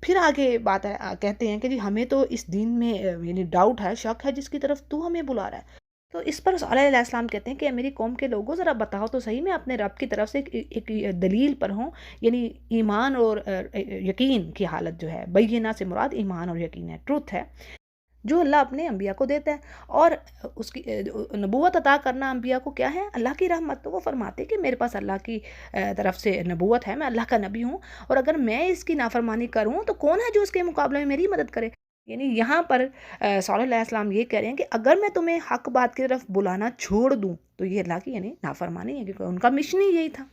پھر آگے بات ہے، کہتے ہیں کہ جی ہمیں تو اس دین میں یعنی ڈاؤٹ ہے، شک ہے، جس کی طرف تو ہمیں بلا رہا ہے۔ تو اس پر صالح علیہ السلام کہتے ہیں کہ میری قوم کے لوگوں ذرا بتاؤ تو صحیح، میں اپنے رب کی طرف سے ایک دلیل پر ہوں، یعنی ایمان اور یقین کی حالت جو ہے، بینہ سے مراد ایمان اور یقین ہے، ٹروتھ ہے، جو اللہ اپنے انبیاء کو دیتا ہے، اور اس کی نبوت عطا کرنا انبیاء کو کیا ہے؟ اللہ کی رحمت۔ تو وہ فرماتے ہیں کہ میرے پاس اللہ کی طرف سے نبوت ہے، میں اللہ کا نبی ہوں، اور اگر میں اس کی نافرمانی کروں تو کون ہے جو اس کے مقابلے میں میری مدد کرے؟ یعنی یہاں پر صالح علیہ السلام یہ کہہ رہے ہیں کہ اگر میں تمہیں حق بات کی طرف بلانا چھوڑ دوں تو یہ اللہ کی یعنی نافرمانی ہے، کیونکہ ان کا مشن ہی یہی تھا۔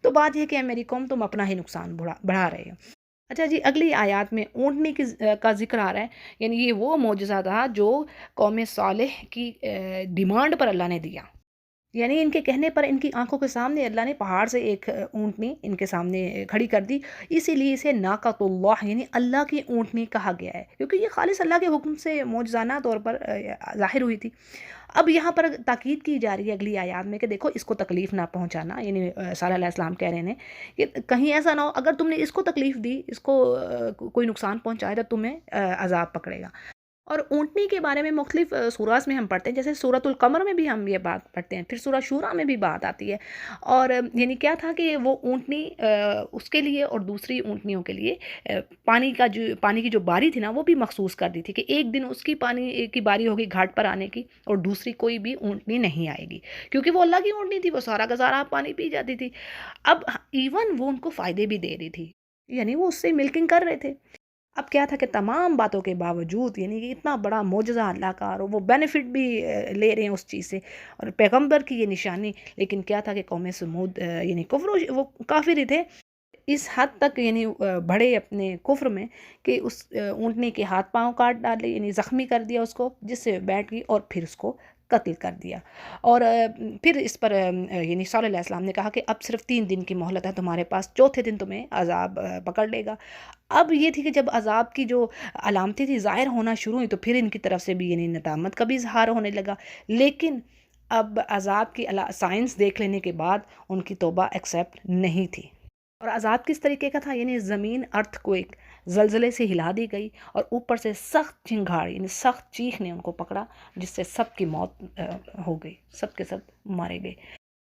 تو بات یہ کہ اے میری قوم تم اپنا ہی نقصان بڑھا رہے ہو۔ اچھا جی، اگلی آیات میں اونٹنی کا ذکر آ رہا ہے، یعنی یہ وہ معجزہ تھا جو قوم صالح کی ڈیمانڈ پر اللہ نے دیا، یعنی ان کے کہنے پر ان کی آنکھوں کے سامنے اللہ نے پہاڑ سے ایک اونٹنی ان کے سامنے کھڑی کر دی، اسی لیے اسے ناقۃ اللہ یعنی اللہ کی اونٹنی کہا گیا ہے، کیونکہ یہ خالص اللہ کے حکم سے معجزانہ طور پر ظاہر ہوئی تھی۔ اب یہاں پر تاکید کی جا رہی ہے اگلی آیات میں کہ دیکھو اس کو تکلیف نہ پہنچانا، یعنی صالح علیہ السلام کہہ رہے ہیں کہ کہیں ایسا نہ ہو اگر تم نے اس کو تکلیف دی، اس کو کوئی نقصان پہنچایا تو تمہیں عذاب پکڑے گا۔ اور اونٹنی کے بارے میں مختلف سوراز میں ہم پڑھتے ہیں، جیسے سورۃ القمر میں بھی ہم یہ بات پڑھتے ہیں، پھر سورہ شورا میں بھی بات آتی ہے۔ اور یعنی کیا تھا کہ وہ اونٹنی اس کے لیے اور دوسری اونٹنیوں کے لیے پانی کی جو باری تھی نا وہ بھی مخصوص کر دی تھی کہ ایک دن اس کی پانی کی باری ہوگی گھاٹ پر آنے کی، اور دوسری کوئی بھی اونٹنی نہیں آئے گی، کیونکہ وہ اللہ کی اونٹنی تھی، وہ سارا کا سارا پانی پی جاتی تھی۔ اب ایون وہ ان کو فائدے بھی دے رہی تھی، یعنی وہ اس سے ملکنگ کر رہے تھے۔ اب کیا تھا کہ تمام باتوں کے باوجود یعنی کہ اتنا بڑا معجزہ اللہ کا، اور وہ بینیفٹ بھی لے رہے ہیں اس چیز سے، اور پیغمبر کی یہ نشانی، لیکن کیا تھا کہ قوم سمود یعنی وہ کافر ہی تھے، اس حد تک یعنی بڑھے اپنے کفر میں کہ اس اونٹنے کے ہاتھ پاؤں کاٹ ڈالے، یعنی زخمی کر دیا اس کو، جس سے بیٹھ گئی، اور پھر اس کو قتل کر دیا۔ اور پھر اس پر یعنی صلی اللہ علیہ وسلم نے کہا کہ اب صرف 3 دن کی مہلت ہے تمہارے پاس، چوتھے دن تمہیں عذاب پکڑ لے گا۔ اب یہ تھی کہ جب عذاب کی جو علامتیں تھی ظاہر ہونا شروع ہوئی، تو پھر ان کی طرف سے بھی یعنی ندامت کا بھی اظہار ہونے لگا، لیکن اب عذاب کی سائنس دیکھ لینے کے بعد ان کی توبہ ایکسیپٹ نہیں تھی۔ اور عذاب کس طریقے کا تھا، یعنی زمین ارتھ کو ایک زلزلے سے ہلا دی گئی، اور اوپر سے سخت چنگھاڑ یعنی سخت چیخ نے ان کو پکڑا، جس سے سب کی موت ہو گئی، سب کے سب مارے گئے۔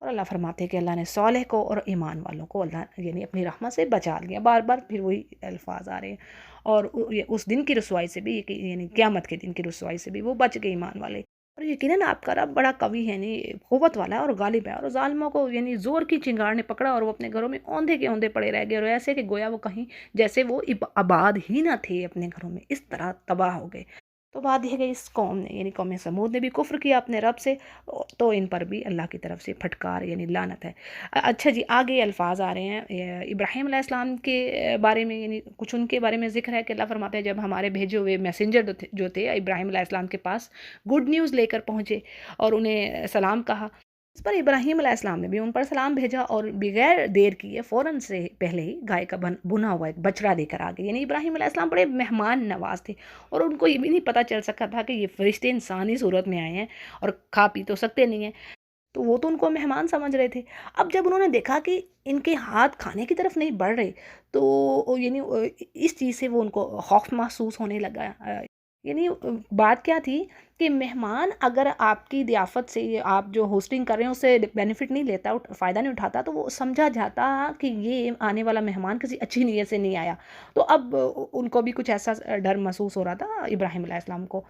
اور اللہ فرماتے ہیں کہ اللہ نے صالح کو اور ایمان والوں کو اللہ یعنی اپنی رحمت سے بچا لیا، بار بار پھر وہی الفاظ آ رہے ہیں۔ اور اس دن کی رسوائی سے بھی، یعنی قیامت کے دن کی رسوائی سے بھی وہ بچ گئے ایمان والے۔ اور یقیناً آپ کا رب بڑا قوی ہے، یعنی قوت والا ہے اور غالب ہے، اور ظالموں کو یعنی زور کی چنگاڑ نے پکڑا، اور وہ اپنے گھروں میں اوندھے کے اوندھے پڑے رہ گئے، اور ایسے کہ گویا وہ کہیں جیسے وہ آباد ہی نہ تھے اپنے گھروں میں، اس طرح تباہ ہو گئے۔ تو بات یہ ہے کہ اس قوم نے یعنی قوم سمود نے بھی کفر کیا اپنے رب سے، تو ان پر بھی اللہ کی طرف سے پھٹکار یعنی لعنت ہے۔ اچھا جی، آگے الفاظ آ رہے ہیں ابراہیم علیہ السلام کے بارے میں، یعنی کچھ ان کے بارے میں ذکر ہے کہ اللہ فرماتے ہیں جب ہمارے بھیجے ہوئے میسنجر جو تھے ابراہیم علیہ السلام کے پاس گڈ نیوز لے کر پہنچے اور انہیں سلام کہا، اس پر ابراہیم علیہ السلام نے بھی ان پر سلام بھیجا، اور بغیر دیر کیے فوراً سے پہلے ہی گائے کا بنا ہوا ایک بچڑا لے کر آ گئے۔ یعنی ابراہیم علیہ السلام بڑے مہمان نواز تھے، اور ان کو یہ بھی نہیں پتہ چل سکا تھا کہ یہ فرشتے انسانی صورت میں آئے ہیں اور کھا پی تو سکتے نہیں ہیں، تو وہ تو ان کو مہمان سمجھ رہے تھے۔ اب جب انہوں نے دیکھا کہ ان کے ہاتھ کھانے کی طرف نہیں بڑھ رہے، تو یعنی اس چیز سے وہ ان کو خوف محسوس ہونے لگا۔ یعنی بات کیا تھی کہ مہمان اگر آپ کی ضیافت سے، آپ جو ہوسٹنگ کر رہے ہیں اس سے بینیفٹ نہیں لیتا، فائدہ نہیں اٹھاتا، تو وہ سمجھا جاتا کہ یہ آنے والا مہمان کسی اچھی نیت سے نہیں آیا۔ تو اب ان کو بھی کچھ ایسا ڈر محسوس ہو رہا تھا ابراہیم علیہ السلام کو۔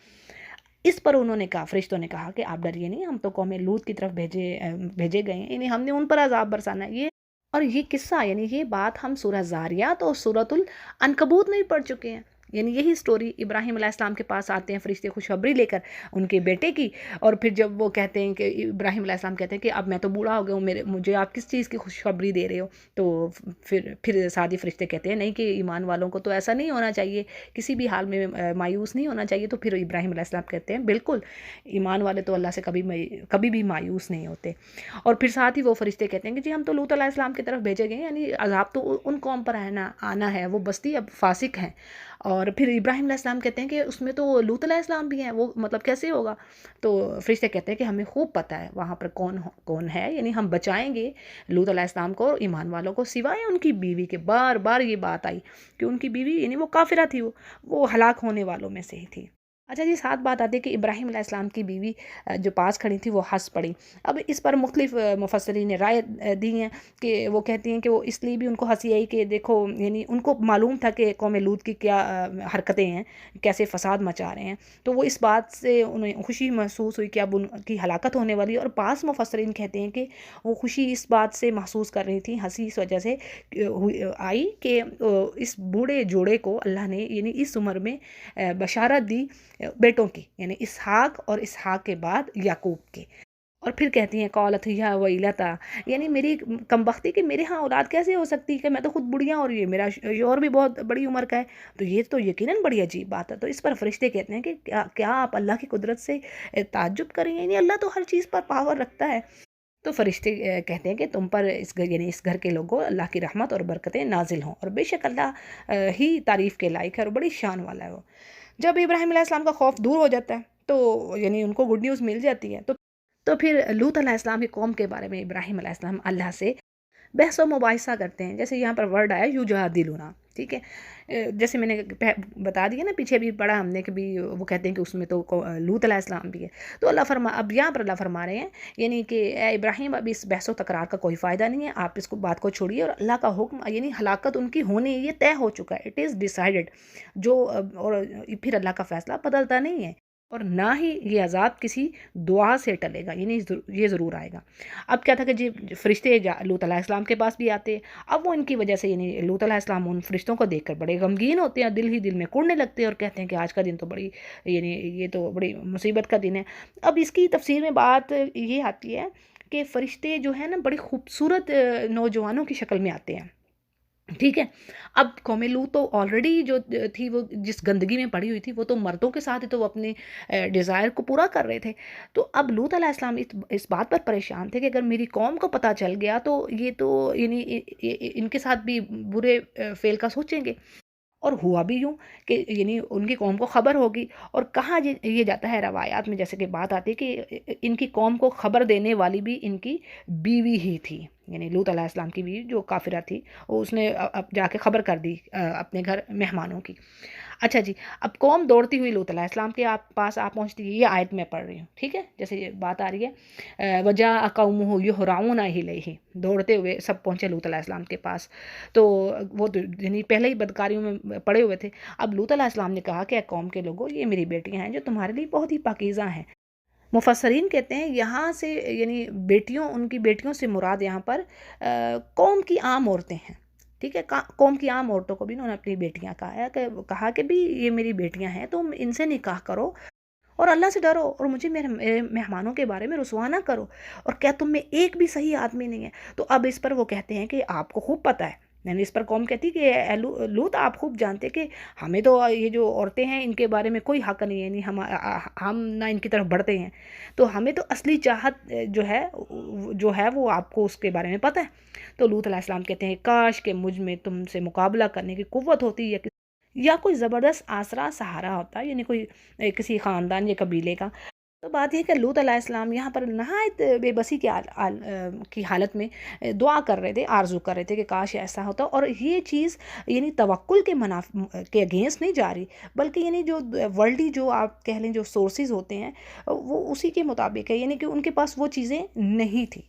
اس پر انہوں نے کہا، فرشتوں نے کہا کہ آپ ڈریے نہیں، ہم تو قوم لوط کی طرف بھیجے گئے ہیں، یعنی ہم نے ان پر عذاب برسانا ہے۔ اور یہ قصہ یعنی یہ بات ہم سورہ زاریات اور سورۃ العنکبوت میں بھی پڑھ چکے ہیں۔ یعنی یہی سٹوری ابراہیم علیہ السلام کے پاس آتے ہیں فرشتے خوشخبری لے کر ان کے بیٹے کی، اور پھر جب وہ کہتے ہیں کہ ابراہیم علیہ السلام کہتے ہیں کہ اب میں تو بوڑھا ہو گیا ہوں، مجھے آپ کس چیز کی خوشخبری دے رہے ہو؟ تو پھر ساتھی فرشتے کہتے ہیں نہیں، کہ ایمان والوں کو تو ایسا نہیں ہونا چاہیے، کسی بھی حال میں مایوس نہیں ہونا چاہیے۔ تو پھر ابراہیم علیہ السلام کہتے ہیں بالکل، ایمان والے تو اللہ سے کبھی بھی مایوس نہیں ہوتے۔ اور پھر ساتھ ہی وہ فرشتے کہتے ہیں کہ جی ہم تو لوط علیہ السلام کی طرف بھیجے گئے ہیں، یعنی عذاب تو ان قوم پر آنا ہے، وہ بستی اب فاسق ہیں۔ اور پھر ابراہیم علیہ السلام کہتے ہیں کہ اس میں تو لوط علیہ السلام بھی ہیں، وہ مطلب کیسے ہوگا؟ تو فرشتے کہتے ہیں کہ ہمیں خوب پتہ ہے وہاں پر کون ہے، یعنی ہم بچائیں گے لوط علیہ السلام کو اور ایمان والوں کو، سوائے ان کی بیوی کے۔ بار بار یہ بات آئی کہ ان کی بیوی یعنی وہ کافرہ تھی، وہ ہلاک ہونے والوں میں سے ہی تھی۔ اچھا جی، ساتھ بات آتی ہے کہ ابراہیم علیہ السلام کی بیوی جو پاس کھڑی تھی وہ ہنس پڑی۔ اب اس پر مختلف مفسرین نے رائے دی ہیں کہ وہ کہتی ہیں کہ وہ اس لیے بھی ان کو ہنسی آئی کہ دیکھو یعنی ان کو معلوم تھا کہ قوم لوط کی کیا حرکتیں ہیں، کیسے فساد مچا رہے ہیں، تو وہ اس بات سے انہیں خوشی محسوس ہوئی کہ اب ان کی ہلاکت ہونے والی ہے۔ اور بعض مفسرین کہتے ہیں کہ وہ خوشی اس بات سے محسوس کر رہی تھی، ہنسی اس وجہ سے آئی کہ اس بوڑھے جوڑے کو اللہ نے یعنی اس عمر میں بشارت دی بیٹوں کی، یعنی اسحاق اور اسحاق کے بعد یعقوب کے۔ اور پھر کہتی ہیں قالت یا ویلتا، یعنی میری کمبختی کہ میرے ہاں اولاد کیسے ہو سکتی کہ میں تو خود بڑھیا اور یہ میرا شوہر بھی بہت بڑی عمر کا ہے، تو یہ تو یقیناً بڑی عجیب بات ہے۔ تو اس پر فرشتے کہتے ہیں کہ کیا آپ اللہ کی قدرت سے تعجب کریں، یعنی اللہ تو ہر چیز پر پاور رکھتا ہے۔ تو فرشتے کہتے ہیں کہ تم پر اس گھر یعنی اس گھر کے لوگوں اللہ کی رحمت اور برکتیں نازل ہوں، اور بے شک اللہ ہی تعریف کے لائق ہے اور بڑی شان والا ہے وہ۔ جب ابراہیم علیہ السلام کا خوف دور ہو جاتا ہے تو یعنی ان کو گڈ نیوز مل جاتی ہے، تو پھر لوط علیہ السلام کی قوم کے بارے میں ابراہیم علیہ السلام اللہ سے بحث و مباحثہ کرتے ہیں، جیسے یہاں پر ورڈ آیا یجادلونا، ٹھیک ہے۔ جیسے میں نے بتا دیا نا، پیچھے بھی پڑھا ہم نے کہ بھی وہ کہتے ہیں کہ اس میں تو لوط علیہ السلام بھی ہے، تو اب یہاں پر اللہ فرما رہے ہیں یعنی کہ اے ابراہیم، اب اس بحث و تکرار کا کوئی فائدہ نہیں ہے، آپ اس کو بات کو چھوڑیے، اور اللہ کا حکم یعنی ہلاکت ان کی ہونی یہ طے ہو چکا ہے، اٹ از ڈیسائیڈڈ، اور پھر اللہ کا فیصلہ بدلتا نہیں ہے، اور نہ ہی یہ عذاب کسی دعا سے ٹلے گا، یعنی یہ ضرور آئے گا۔ اب کیا تھا کہ جی فرشتے لوط علیہ السلام کے پاس بھی آتے، اب وہ ان کی وجہ سے یعنی لوط علیہ السلام ان فرشتوں کو دیکھ کر بڑے غمگین ہوتے ہیں، دل ہی دل میں کوڑنے لگتے ہیں اور کہتے ہیں کہ آج کا دن تو بڑی یعنی یہ تو بڑی مصیبت کا دن ہے۔ اب اس کی تفسیر میں بات یہ آتی ہے کہ فرشتے جو ہیں نا بڑی خوبصورت نوجوانوں کی شکل میں آتے ہیں، ٹھیک ہے۔ اب قوم لوط تو آلریڈی جو تھی وہ جس گندگی میں پڑی ہوئی تھی، وہ تو مردوں کے ساتھ ہی تو وہ اپنے ڈیزائر کو پورا کر رہے تھے، تو اب لوط علیہ السلام اس بات پر پریشان تھے کہ اگر میری قوم کو پتہ چل گیا تو یہ تو یعنی ان کے ساتھ بھی برے فعل کا سوچیں گے، اور ہوا بھی یوں کہ یعنی ان کی قوم کو خبر ہوگی، اور کہا یہ جاتا ہے روایات میں جیسے کہ بات آتی ہے کہ ان کی قوم کو خبر دینے والی بھی ان کی بیوی ہی تھی، یعنی لوط علیہ السلام کی بیوی جو کافرہ تھی، وہ اس نے اب جا کے خبر کر دی اپنے گھر مہمانوں کی۔ اچھا جی، اب قوم دوڑتی ہوئی لوط علیہ السلام کے پاس پہنچتی ہے، یہ آیت میں پڑھ رہی ہوں، ٹھیک ہے، جیسے یہ بات آ رہی ہے وجاء قومہ یہرعون الیہ، دوڑتے ہوئے سب پہنچے لوط علیہ السلام کے پاس، تو وہ تو یعنی پہلے ہی بدکاریوں میں پڑے ہوئے تھے۔ اب لوط علیہ السلام نے کہا کہ اے قوم کے لوگوں، یہ میری بیٹیاں ہیں جو تمہارے لیے بہت ہی پاکیزہ ہیں۔ مفسرین کہتے ہیں یہاں سے یعنی ان کی بیٹیوں سے مراد یہاں پر قوم کی عام عورتیں ہیں، ٹھیک ہے، قوم کی عام عورتوں کو بھی انہوں نے اپنی بیٹیاں کہا کہ بھی یہ میری بیٹیاں ہیں، تم ان سے نکاح کرو اور اللہ سے ڈرو، اور مجھے میرے مہمانوں کے بارے میں رسوا نہ کرو، اور کیا تم میں ایک بھی صحیح آدمی نہیں ہے؟ تو اب اس پر وہ کہتے ہیں کہ آپ کو خوب پتہ ہے، یعنی اس پر قوم کہتی کہ اے لوط، آپ خوب جانتے کہ ہمیں تو یہ جو عورتیں ہیں ان کے بارے میں کوئی حق نہیں ہے، یعنی ہم نہ ان کی طرف بڑھتے ہیں، تو ہمیں تو اصلی چاہت جو ہے وہ آپ کو اس کے بارے میں پتہ ہے۔ تو لوط علیہ السلام کہتے ہیں کاش کہ مجھ میں تم سے مقابلہ کرنے کی قوت ہوتی، یا کوئی زبردست آسرا سہارا ہوتا، یعنی کوئی کسی خاندان یا قبیلے کا۔ تو بات یہ کہ لوط علیہ السلام یہاں پر نہایت بے بسی کی حالت میں دعا کر رہے تھے، آرزو کر رہے تھے کہ کاش ایسا ہوتا، اور یہ چیز یعنی توکل کے اگینسٹ نہیں جا رہی، بلکہ یعنی جو ورلڈی جو آپ کہہ لیں جو سورسز ہوتے ہیں وہ اسی کے مطابق ہے، یعنی کہ ان کے پاس وہ چیزیں نہیں تھی۔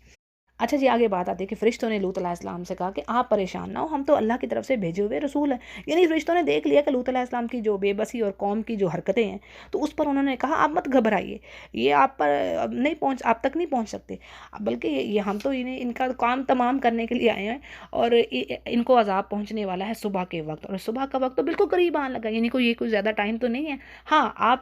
اچھا جی، آگے بات آتی ہے کہ فرشتوں نے لوط علیہ السلام سے کہا کہ آپ پریشان نہ ہو، ہم تو اللہ کی طرف سے بھیجے ہوئے رسول ہیں، یعنی فرشتوں نے دیکھ لیا کہ لوط علیہ السلام کی جو بے بسی اور قوم کی جو حرکتیں ہیں، تو اس پر انہوں نے کہا آپ مت گھبرائیے، یہ آپ پر آپ تک نہیں پہنچ سکتے، بلکہ یہ ہم تو ان کا کام تمام کرنے کے لیے آئے ہیں، اور ان کو عذاب پہنچنے والا ہے صبح کے وقت، اور صبح کا وقت تو بالکل قریب آنے لگا، یعنی کوئی زیادہ ٹائم تو نہیں ہے، ہاں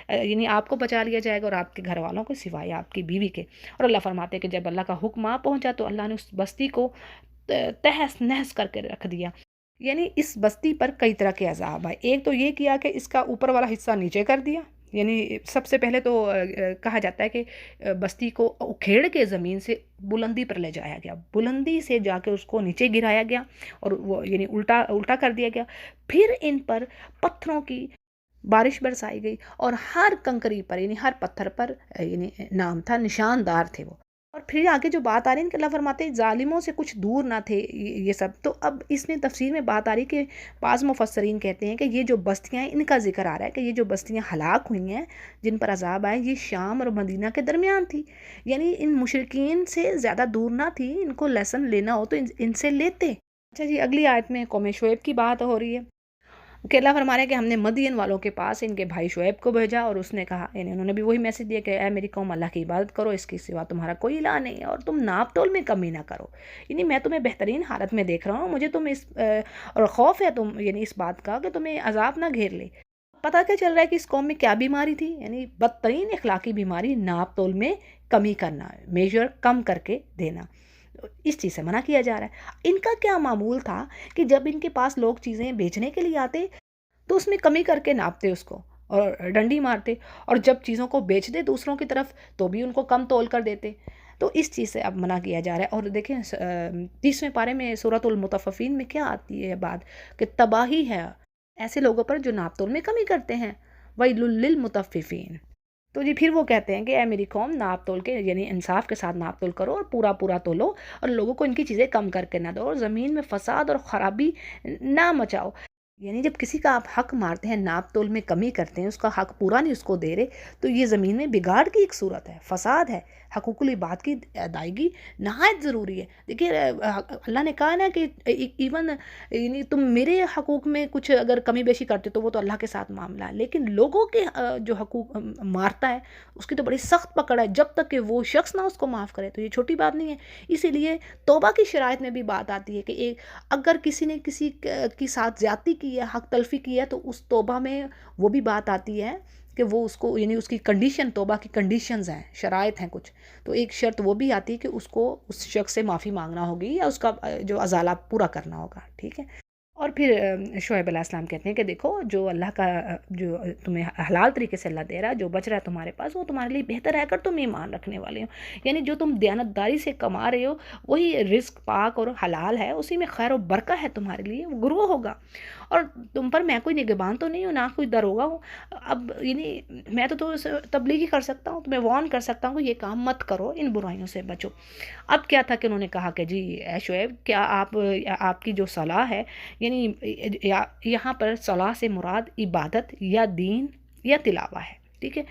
یعنی آپ کو بچا لیا جائے گا اور آپ کے گھر والوں کو سوائے آپ کی بیوی کے۔ اور اللہ فرماتے ہیں کہ جب اللہ کا حکم پہنچا تو اللہ نے اس بستی کو تہس نہس کر کے رکھ دیا، یعنی اس بستی پر کئی طرح کے عذاب آئے۔ ایک تو یہ کیا کہ اس کا اوپر والا حصہ نیچے کر دیا، یعنی سب سے پہلے تو کہا جاتا ہے کہ بستی کو اکھیڑ کے زمین سے بلندی پر لے جایا گیا، بلندی سے جا کے اس کو نیچے گرایا گیا، اور وہ یعنی الٹا کر دیا گیا، پھر ان پر پتھروں کی بارش برسائی گئی، اور ہر کنکری پر یعنی ہر پتھر پر یعنی نام تھا، نشاندار تھے وہ۔ اور پھر آگے جو بات آ رہی ہے کہ اللہ فرماتے ہیں ظالموں سے کچھ دور نہ تھے یہ سب، تو اب اس میں تفسیر میں بات آ رہی کہ بعض مفسرین کہتے ہیں کہ یہ جو بستیاں ہیں ان کا ذکر آ رہا ہے کہ یہ جو بستیاں ہلاک ہوئی ہیں جن پر عذاب آئے، یہ شام اور مدینہ کے درمیان تھی، یعنی ان مشرکین سے زیادہ دور نہ تھی، ان کو لیسن لینا ہو تو ان سے لیتے۔ اچھا جی، اگلی آیت میں قوم شعیب کی بات ہو رہی ہے کہ اللہ فرما رہے ہیں کہ ہم نے مدین والوں کے پاس ان کے بھائی شعیب کو بھیجا، اور اس نے کہا، یعنی انہوں نے بھی وہی میسج دیا کہ اے میری قوم، اللہ کی عبادت کرو، اس کے سوا تمہارا کوئی الہ نہیں ہے، اور تم ناپ تول میں کمی نہ کرو، یعنی میں تمہیں بہترین حالت میں دیکھ رہا ہوں، مجھے اور خوف ہے یعنی اس بات کا کہ تمہیں عذاب نہ گھیر لے۔ پتہ کیا چل رہا ہے کہ اس قوم میں کیا بیماری تھی، یعنی بدترین اخلاقی بیماری، ناپ تول میں کمی کرنا، میجر کم کر کے دینا، اس چیز سے منع کیا جا رہا ہے۔ ان کا کیا معمول تھا کہ جب ان کے پاس لوگ چیزیں بیچنے کے لیے آتے تو اس میں کمی کر کے ناپتے اس کو اور ڈنڈی مارتے، اور جب چیزوں کو بیچ دے دوسروں کی طرف تو بھی ان کو کم تول کر دیتے۔ تو اس چیز سے اب منع کیا جا رہا ہے۔ اور دیکھیں 30ویں پارے میں سورۃ المطففین میں کیا آتی ہے بات کہ تباہی ہے ایسے لوگوں پر جو ناپ تول میں کمی کرتے ہیں، وَيْلٌ لِّلْمُطَفِّفِينَ۔ تو جی پھر وہ کہتے ہیں کہ اے میری قوم، ناپ تول کے یعنی انصاف کے ساتھ ناپ تول کرو اور پورا پورا تولو، اور لوگوں کو ان کی چیزیں کم کر کے نہ دو، اور زمین میں فساد اور خرابی نہ مچاؤ۔ یعنی جب کسی کا آپ حق مارتے ہیں، ناپ تول میں کمی کرتے ہیں، اس کا حق پورا نہیں اس کو دے رہے، تو یہ زمین میں بگاڑ کی ایک صورت ہے، فساد ہے۔ حقوق العباد کی ادائیگی نہایت ضروری ہے۔ دیکھیے اللہ نے کہا نا کہ ایون یعنی تم میرے حقوق میں کچھ اگر کمی بیشی کرتے تو وہ تو اللہ کے ساتھ معاملہ ہے، لیکن لوگوں کے جو حقوق مارتا ہے اس کی تو بڑی سخت پکڑ ہے، جب تک کہ وہ شخص نہ اس کو معاف کرے تو یہ چھوٹی بات نہیں ہے۔ اسی لیے توبہ کی شرائط میں بھی بات آتی ہے کہ اگر کسی نے کسی کی ساتھ زیادتی کی ہے، حق تلفی کی ہے، تو اس توبہ میں وہ بھی بات آتی ہے کہ وہ اس کو یعنی اس کی کنڈیشن، توبہ کی کنڈیشنز ہیں، شرائط ہیں کچھ، تو ایک شرط وہ بھی آتی ہے کہ اس کو اس شخص سے معافی مانگنا ہوگی یا اس کا جو ازالہ پورا کرنا ہوگا، ٹھیک ہے۔ اور پھر شعیب علیہ السلام کہتے ہیں کہ دیکھو جو اللہ کا جو تمہیں حلال طریقے سے اللہ دے رہا ہے، جو بچ رہا ہے تمہارے پاس، وہ تمہارے لیے بہتر ہے اگر تم ایمان رکھنے والے ہو۔ یعنی جو تم دیانتداری سے کما رہے ہو وہی رزق پاک اور حلال ہے، اسی میں خیر و برکت ہے تمہارے لیے، وہ گروہ ہوگا۔ اور تم پر میں کوئی نگہبان تو نہیں ہوں، نہ کوئی دروغہ ہوں، اب یعنی میں تو تبلیغ ہی کر سکتا ہوں، تمہیں وارن کر سکتا ہوں کہ یہ کام مت کرو، ان برائیوں سے بچو۔ اب کیا تھا کہ انہوں نے کہا کہ جی اے شعیب، کیا آپ کی جو صلاح ہے، یعنی یہاں پر صلاح سے مراد عبادت یا دین یا تلاوہ ہے، ٹھیک ہے۔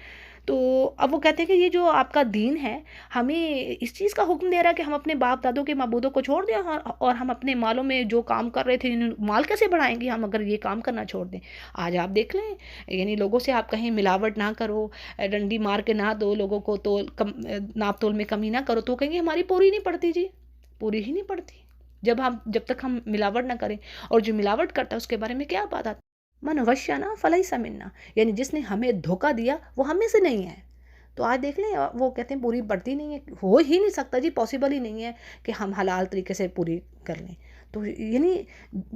تو اب وہ کہتے ہیں کہ یہ جو آپ کا دین ہے ہمیں اس چیز کا حکم دے رہا ہے کہ ہم اپنے باپ دادوں کے معبودوں کو چھوڑ دیں، اور ہم اپنے مالوں میں جو کام کر رہے تھے مال کیسے بڑھائیں گے ہم اگر یہ کام کرنا چھوڑ دیں۔ آج آپ دیکھ لیں، یعنی لوگوں سے آپ کہیں ملاوٹ نہ کرو، ڈنڈی مار کے نہ دو لوگوں کو، تو ناپ تول میں کمی نہ کرو، تو کہیں گے ہماری پوری نہیں پڑتی، جی پوری ہی نہیں پڑتی جب تک ہم ملاوٹ نہ کریں۔ اور جو ملاوٹ کرتا ہے اس کے بارے میں کیا بات آتی، من غشنا فلیس منا، یعنی جس نے ہمیں دھوکہ دیا وہ ہم میں سے نہیں ہے۔ تو آج دیکھ لیں وہ کہتے ہیں پوری پڑتی نہیں ہے، ہو ہی نہیں سکتا جی، پاسبل ہی نہیں ہے کہ ہم حلال طریقے سے پوری کر لیں۔ تو یعنی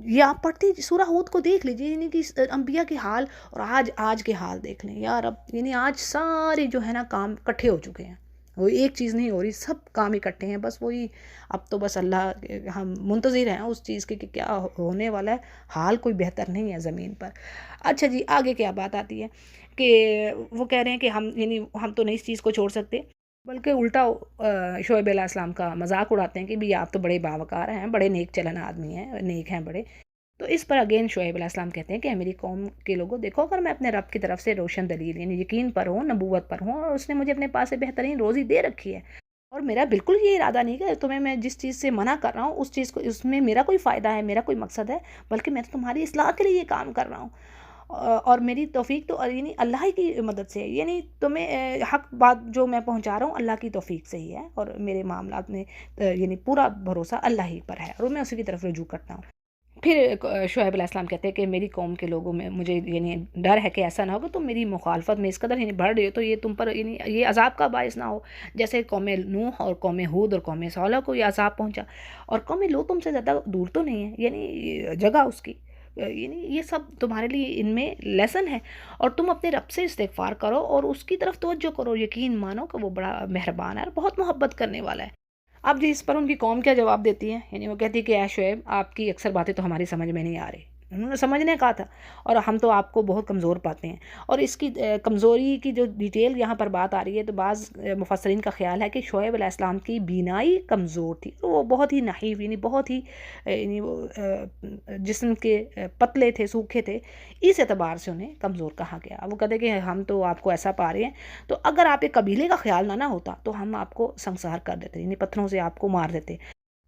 یہ آپ پڑھتی سورہ ہود کو دیکھ لیجئے، یعنی کہ انبیاء کے حال اور آج کے حال دیکھ لیں یار، اب یعنی آج سارے جو ہے نا کام اکٹھے ہو چکے ہیں، وہ ایک چیز نہیں ہو رہی، سب کام اکٹھے ہیں، بس وہی اب تو بس اللہ ہم منتظر ہیں اس چیز کے کہ کیا ہونے والا ہے، حال کوئی بہتر نہیں ہے زمین پر۔ اچھا جی، آگے کیا بات آتی ہے کہ وہ کہہ رہے ہیں کہ ہم تو نہیں اس چیز کو چھوڑ سکتے، بلکہ الٹا شعیب علیہ السلام کا مذاق اڑاتے ہیں کہ بھی آپ تو بڑے باوقار ہیں، بڑے نیک چلن آدمی ہیں، نیک ہیں بڑے۔ تو اس پر اگین شعیب علیہ السلام کہتے ہیں کہ میری قوم کے لوگوں، دیکھو اگر میں اپنے رب کی طرف سے روشن دلیل یعنی یقین پر ہوں، نبوت پر ہوں، اور اس نے مجھے اپنے پاس سے بہترین روزی دے رکھی ہے، اور میرا بالکل یہ ارادہ نہیں کہ تمہیں میں جس چیز سے منع کر رہا ہوں اس میں میرا کوئی فائدہ ہے، میرا کوئی مقصد ہے، بلکہ میں تو تمہاری اصلاح کے لیے یہ کام کر رہا ہوں، اور میری توفیق تو یعنی اللہ ہی کی مدد سے ہے، یعنی تمہیں حق بات جو میں پہنچا رہا ہوں اللہ کی توفیق سے ہی ہے، اور میرے معاملات میں یعنی پورا بھروسہ اللہ ہی پر ہے، اور میں اسی کی طرف رجوع کرتا ہوں۔ پھر شعیب علیہ السلام کہتے ہیں کہ میری قوم کے لوگوں میں مجھے یعنی ڈر ہے کہ ایسا نہ ہو کہ تم میری مخالفت میں اس قدر یعنی بڑھ رہی ہو تو یہ تم پر یعنی یہ عذاب کا باعث نہ ہو، جیسے قوم نوح اور قوم ہود اور قوم صالح کو یہ عذاب پہنچا، اور قوم لوط تم سے زیادہ دور تو نہیں ہے، یعنی جگہ اس کی، یعنی یہ سب تمہارے لیے ان میں لیسن ہے، اور تم اپنے رب سے استغفار کرو اور اس کی طرف توجہ کرو، یقین مانو کہ وہ بڑا مہربان ہے اور بہت محبت کرنے والا ہے۔ اب جی اس پر ان کی قوم کیا جواب دیتی ہے، یعنی وہ کہتی ہے کہ اے شعیب، آپ کی اکثر باتیں تو ہماری سمجھ میں نہیں آ رہی، انہوں نے سمجھنے کہا تھا، اور ہم تو آپ کو بہت کمزور پاتے ہیں۔ اور اس کی کمزوری کی جو ڈیٹیل یہاں پر بات آ رہی ہے، تو بعض مفسرین کا خیال ہے کہ شعیب علیہ السلام کی بینائی کمزور تھی، وہ بہت ہی نحیف یعنی بہت ہی یعنی وہ جسم کے پتلے تھے، سوکھے تھے، اس اعتبار سے انہیں کمزور کہا گیا۔ وہ کہتے کہ ہم تو آپ کو ایسا پا رہے ہیں، تو اگر آپ ایک قبیلے کا خیال نہ ہوتا تو ہم آپ کو سنسار کر دیتے، یعنی پتھروں سے آپ کو مار دیتے۔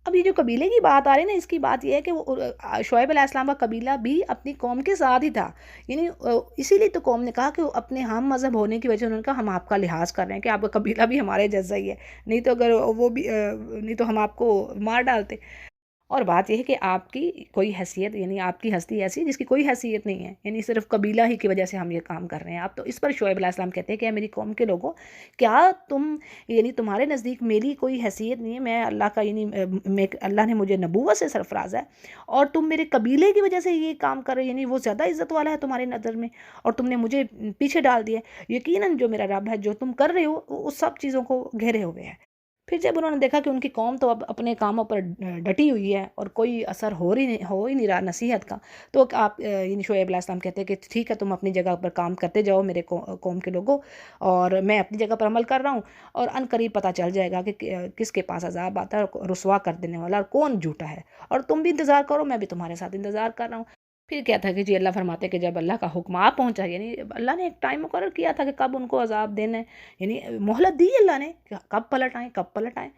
اب یہ جو قبیلے کی بات آ رہی ہے نا، اس کی بات یہ ہے کہ وہ شعیب علیہ السلام کا قبیلہ بھی اپنی قوم کے ساتھ ہی تھا، یعنی اسی لیے تو قوم نے کہا کہ وہ اپنے ہم مذہب ہونے کی وجہ سے انہوں نے کہا ہم آپ کا لحاظ کر رہے ہیں کہ آپ کا قبیلہ بھی ہمارے جیسا ہی ہے، نہیں تو اگر وہ بھی نہیں تو ہم آپ کو مار ڈالتے۔ اور بات یہ ہے کہ آپ کی کوئی حیثیت یعنی آپ کی ہستی ایسی ہے جس کی کوئی حیثیت نہیں ہے، یعنی صرف قبیلہ ہی کی وجہ سے ہم یہ کام کر رہے ہیں آپ تو۔ اس پر شعیب علیہ السلام کہتے ہیں کہ میری قوم کے لوگوں، کیا تم یعنی تمہارے نزدیک میری کوئی حیثیت نہیں ہے، میں اللہ کا یعنی اللہ نے مجھے نبوت سے سرفراز ہے، اور تم میرے قبیلے کی وجہ سے یہ کام کر رہے، یعنی وہ زیادہ عزت والا ہے تمہاری نظر میں، اور تم نے مجھے پیچھے ڈال دیا۔ یقیناً جو میرا رب ہے، جو تم کر رہے ہو اس سب چیزوں کو گھیرے ہوئے ہے۔ پھر جب انہوں نے دیکھا کہ ان کی قوم تو اب اپنے کاموں پر ڈٹی ہوئی ہے اور کوئی اثر ہو ہی نہیں رہا نصیحت کا، تو آپ یعنی شعیب علیہ السلام کہتے ہیں کہ ٹھیک ہے، تم اپنی جگہ پر کام کرتے جاؤ میرے قوم کے لوگوں، اور میں اپنی جگہ پر عمل کر رہا ہوں، اور ان قریب پتہ چل جائے گا کہ کس کے پاس عذاب آتا ہے اور رسوا کر دینے والا اور کون جھوٹا ہے، اور تم بھی انتظار کرو، میں بھی تمہارے ساتھ انتظار کر رہا ہوں۔ پھر کیا تھا کہ جی اللہ فرماتے ہیں کہ جب اللہ کا حکم آ پہنچا، یعنی اللہ نے ایک ٹائم مقرر کیا تھا کہ کب ان کو عذاب دینا ہے، یعنی مہلت دی اللہ نے کہ کب پلٹ آئیں کب پلٹ آئیں۔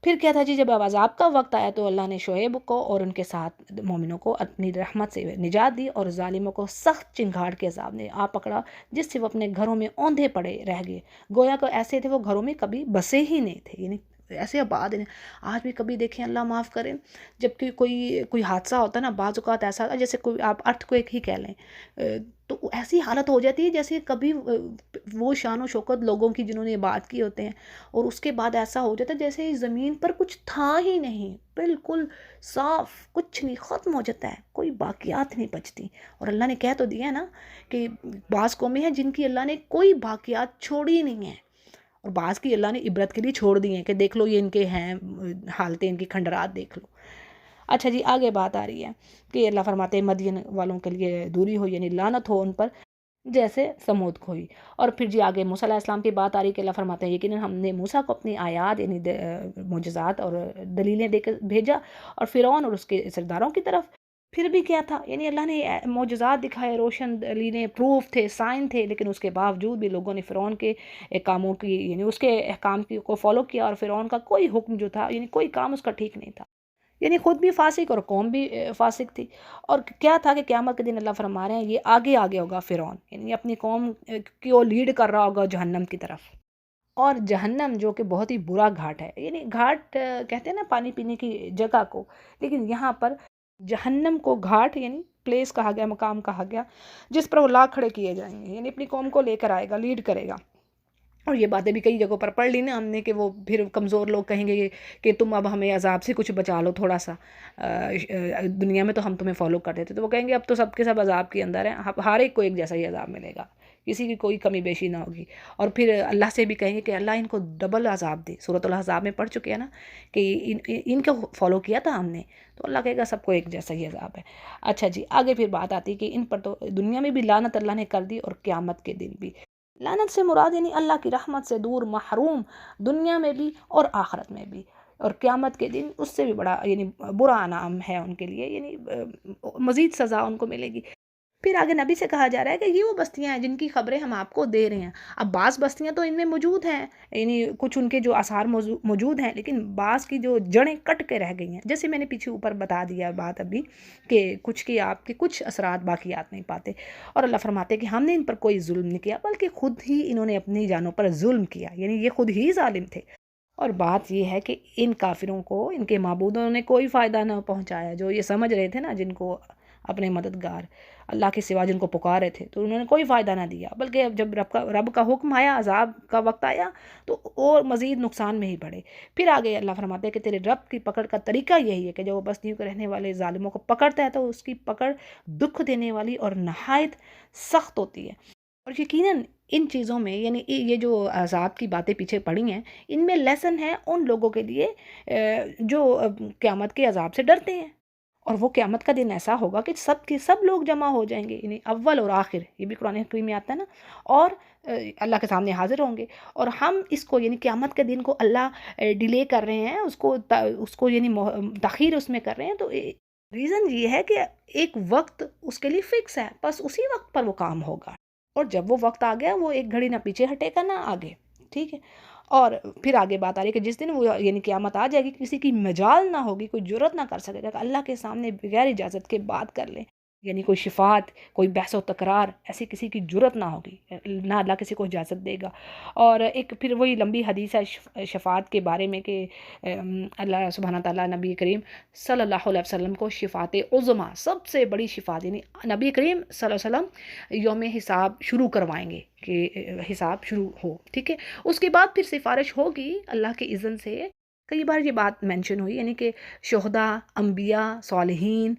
پھر کیا تھا جی، جب اب عذاب کا وقت آیا تو اللہ نے شعیب کو اور ان کے ساتھ مومنوں کو اپنی رحمت سے نجات دی، اور ظالموں کو سخت چنگھاڑ کے عذاب نے آ پکڑا، جس سے وہ اپنے گھروں میں اوندھے پڑے رہ گئے، گویا کہ ایسے تھے وہ گھروں میں کبھی بسے ہی نہیں تھے، یعنی ایسے آباد ہیں۔ آج بھی کبھی دیکھیں، اللہ معاف کریں، جب کہ کوئی حادثہ ہوتا ہے نا، بعض اوقات ایسا ہوتا ہے جیسے کوئی آپ ارتھ کویک ہی کہہ لیں، تو ایسی حالت ہو جاتی ہے جیسے کبھی وہ شان و شوکت لوگوں کی جنہوں نے بات کی ہوتے ہیں، اور اس کے بعد ایسا ہو جاتا ہے جیسے زمین پر کچھ تھا ہی نہیں، بالکل صاف، کچھ نہیں، ختم ہو جاتا ہے، کوئی باقیات نہیں بچتی۔ اور اللہ نے کہہ تو دیا ہے نا کہ بعض قومیں ہیں جن کی اللہ نے کوئی باقیات چھوڑی نہیں ہیں، اور بعض کی اللہ نے عبرت کے لیے چھوڑ دی ہیں کہ دیکھ لو یہ ان کے ہیں حالتیں، ان کی کھنڈرات دیکھ لو۔ اچھا جی، آگے بات آ رہی ہے کہ اللہ فرماتے ہیں مدین والوں کے لیے دوری ہو، یعنی لعنت ہو ان پر، جیسے سمود کو ہوئی۔ اور پھر جی آگے موسیٰ علیہ السلام کی بات آ رہی ہے کہ اللہ فرماتے ہیں یقیناً ہم نے موسیٰ کو اپنی آیات یعنی معجزات اور دلیلیں دے کر بھیجا، اور فرعون اور اس کے سرداروں کی طرف۔ پھر بھی کیا تھا، یعنی اللہ نے معجزات دکھائے، روشن دلیلیں، پروف تھے، سائن تھے، لیکن اس کے باوجود بھی لوگوں نے فرعون کے کاموں کی یعنی اس کے احکام کو فالو کیا، اور فرعون کا کوئی حکم جو تھا، یعنی کوئی کام اس کا ٹھیک نہیں تھا، یعنی خود بھی فاسق اور قوم بھی فاسق تھی۔ اور کیا تھا کہ قیامت کے دن اللہ فرما رہے ہیں یہ آگے آگے ہوگا فرعون، یعنی اپنی قوم کو لیڈ کر رہا ہوگا جہنم کی طرف، اور جہنم جو کہ بہت ہی برا گھاٹ ہے، یعنی گھاٹ کہتے ہیں نا پانی پینے کی جگہ کو، لیکن یہاں پر جہنم کو گھاٹ یعنی پلیس کہا گیا، مقام کہا گیا، جس پر وہ لاکھ کھڑے کیے جائیں گے، یعنی اپنی قوم کو لے کر آئے گا، لیڈ کرے گا۔ اور یہ باتیں بھی کئی جگہوں پر پڑھ لی نا ہم نے کہ وہ پھر کمزور لوگ کہیں گے کہ تم اب ہمیں عذاب سے کچھ بچا لو تھوڑا سا، دنیا میں تو ہم تمہیں فالو کر دیتے، تو وہ کہیں گے اب تو سب کے سب عذاب کے اندر ہیں، ہر ایک کو ایک جیسا ہی عذاب ملے گا، کسی کی کوئی کمی بیشی نہ ہوگی۔ اور پھر اللہ سے بھی کہیں گے کہ اللہ ان کو ڈبل عذاب دے، سورۃ الاحزاب میں پڑھ چکے ہیں نا کہ ان کو فالو کیا تھا ہم نے، تو اللہ کہے گا سب کو ایک جیسا ہی عذاب ہے۔ اچھا جی، آگے پھر بات آتی ہے کہ ان پر تو دنیا میں بھی لعنت اللہ نے کر دی، اور قیامت کے دن بھی۔ لعنت سے مراد یعنی اللہ کی رحمت سے دور، محروم، دنیا میں بھی اور آخرت میں بھی، اور قیامت کے دن اس سے بھی بڑا یعنی برا انعام ہے ان کے لیے، یعنی مزید سزا ان کو ملے گی۔ پھر آگے نبی سے کہا جا رہا ہے کہ یہ وہ بستیاں ہیں جن کی خبریں ہم آپ کو دے رہے ہیں۔ اب بعض بستیاں تو ان میں موجود ہیں، یعنی کچھ ان کے جو آثار موجود ہیں، لیکن بعض کی جو جڑیں کٹ کے رہ گئی ہیں، جیسے میں نے پیچھے اوپر بتا دیا بات ابھی کہ کچھ کی آپ کے کچھ اثرات باقیات نہیں پاتے، اور اللہ فرماتے ہیں کہ ہم نے ان پر کوئی ظلم نہیں کیا، بلکہ خود ہی انہوں نے اپنی جانوں پر ظلم کیا، یعنی یہ خود ہی ظالم تھے۔ اور بات یہ ہے کہ ان کافروں کو ان کے معبودوں نے کوئی فائدہ نہ پہنچایا، جو یہ سمجھ رہے تھے نا جن کو اپنے مددگار اللہ کے سوا جن کو پکارے تھے، تو انہوں نے کوئی فائدہ نہ دیا، بلکہ جب رب کا حکم آیا، عذاب کا وقت آیا، تو اور مزید نقصان میں ہی بڑھے۔ پھر آگے اللہ فرماتے ہیں کہ تیرے رب کی پکڑ کا طریقہ یہی ہے کہ جب وہ بستیوں کے رہنے والے ظالموں کو پکڑتا ہے تو اس کی پکڑ دکھ دینے والی اور نہایت سخت ہوتی ہے۔ اور یقیناً ان چیزوں میں یعنی یہ جو عذاب کی باتیں پیچھے پڑی ہیں، ان میں لیسن ہے ان لوگوں کے لیے جو قیامت کے عذاب سے ڈرتے ہیں، اور وہ قیامت کا دن ایسا ہوگا کہ سب کے سب لوگ جمع ہو جائیں گے، یعنی اول اور آخر، یہ بھی قرآن حکیم میں آتا ہے نا، اور اللہ کے سامنے حاضر ہوں گے، اور ہم اس کو یعنی قیامت کے دن کو اللہ ڈیلے کر رہے ہیں، اس کو یعنی تاخیر اس میں کر رہے ہیں، تو ریزن یہ ہے کہ ایک وقت اس کے لیے فکس ہے، بس اسی وقت پر وہ کام ہوگا، اور جب وہ وقت آ گیا وہ ایک گھڑی نہ پیچھے ہٹے گا نہ آگے، ٹھیک ہے۔ اور پھر آگے بات آ رہی ہے کہ جس دن وہ یعنی قیامت آ جائے گی، کسی کی مجال نہ ہوگی، کوئی جرت نہ کر سکے گا کہ اللہ کے سامنے بغیر اجازت کے بات کر لے، یعنی کوئی شفاعت، کوئی بحث و تکرار، ایسی کسی کی جرت نہ ہوگی، نہ اللہ کسی کو اجازت دے گا۔ اور ایک پھر وہی لمبی حدیث ہے شفاعت کے بارے میں کہ اللہ سبحانہ تعالیٰ نبی کریم صلی اللہ علیہ وسلم کو شفاعت عظمیٰ، سب سے بڑی شفاعت، یعنی نبی کریم صلی اللہ علیہ وسلم یوم حساب شروع کروائیں گے کہ حساب شروع ہو، ٹھیک ہے۔ اس کے بعد پھر سفارش ہوگی اللہ کے اذن سے کئی بار یہ بات مینشن ہوئی، یعنی کہ شہداء، انبیاء، صالحین،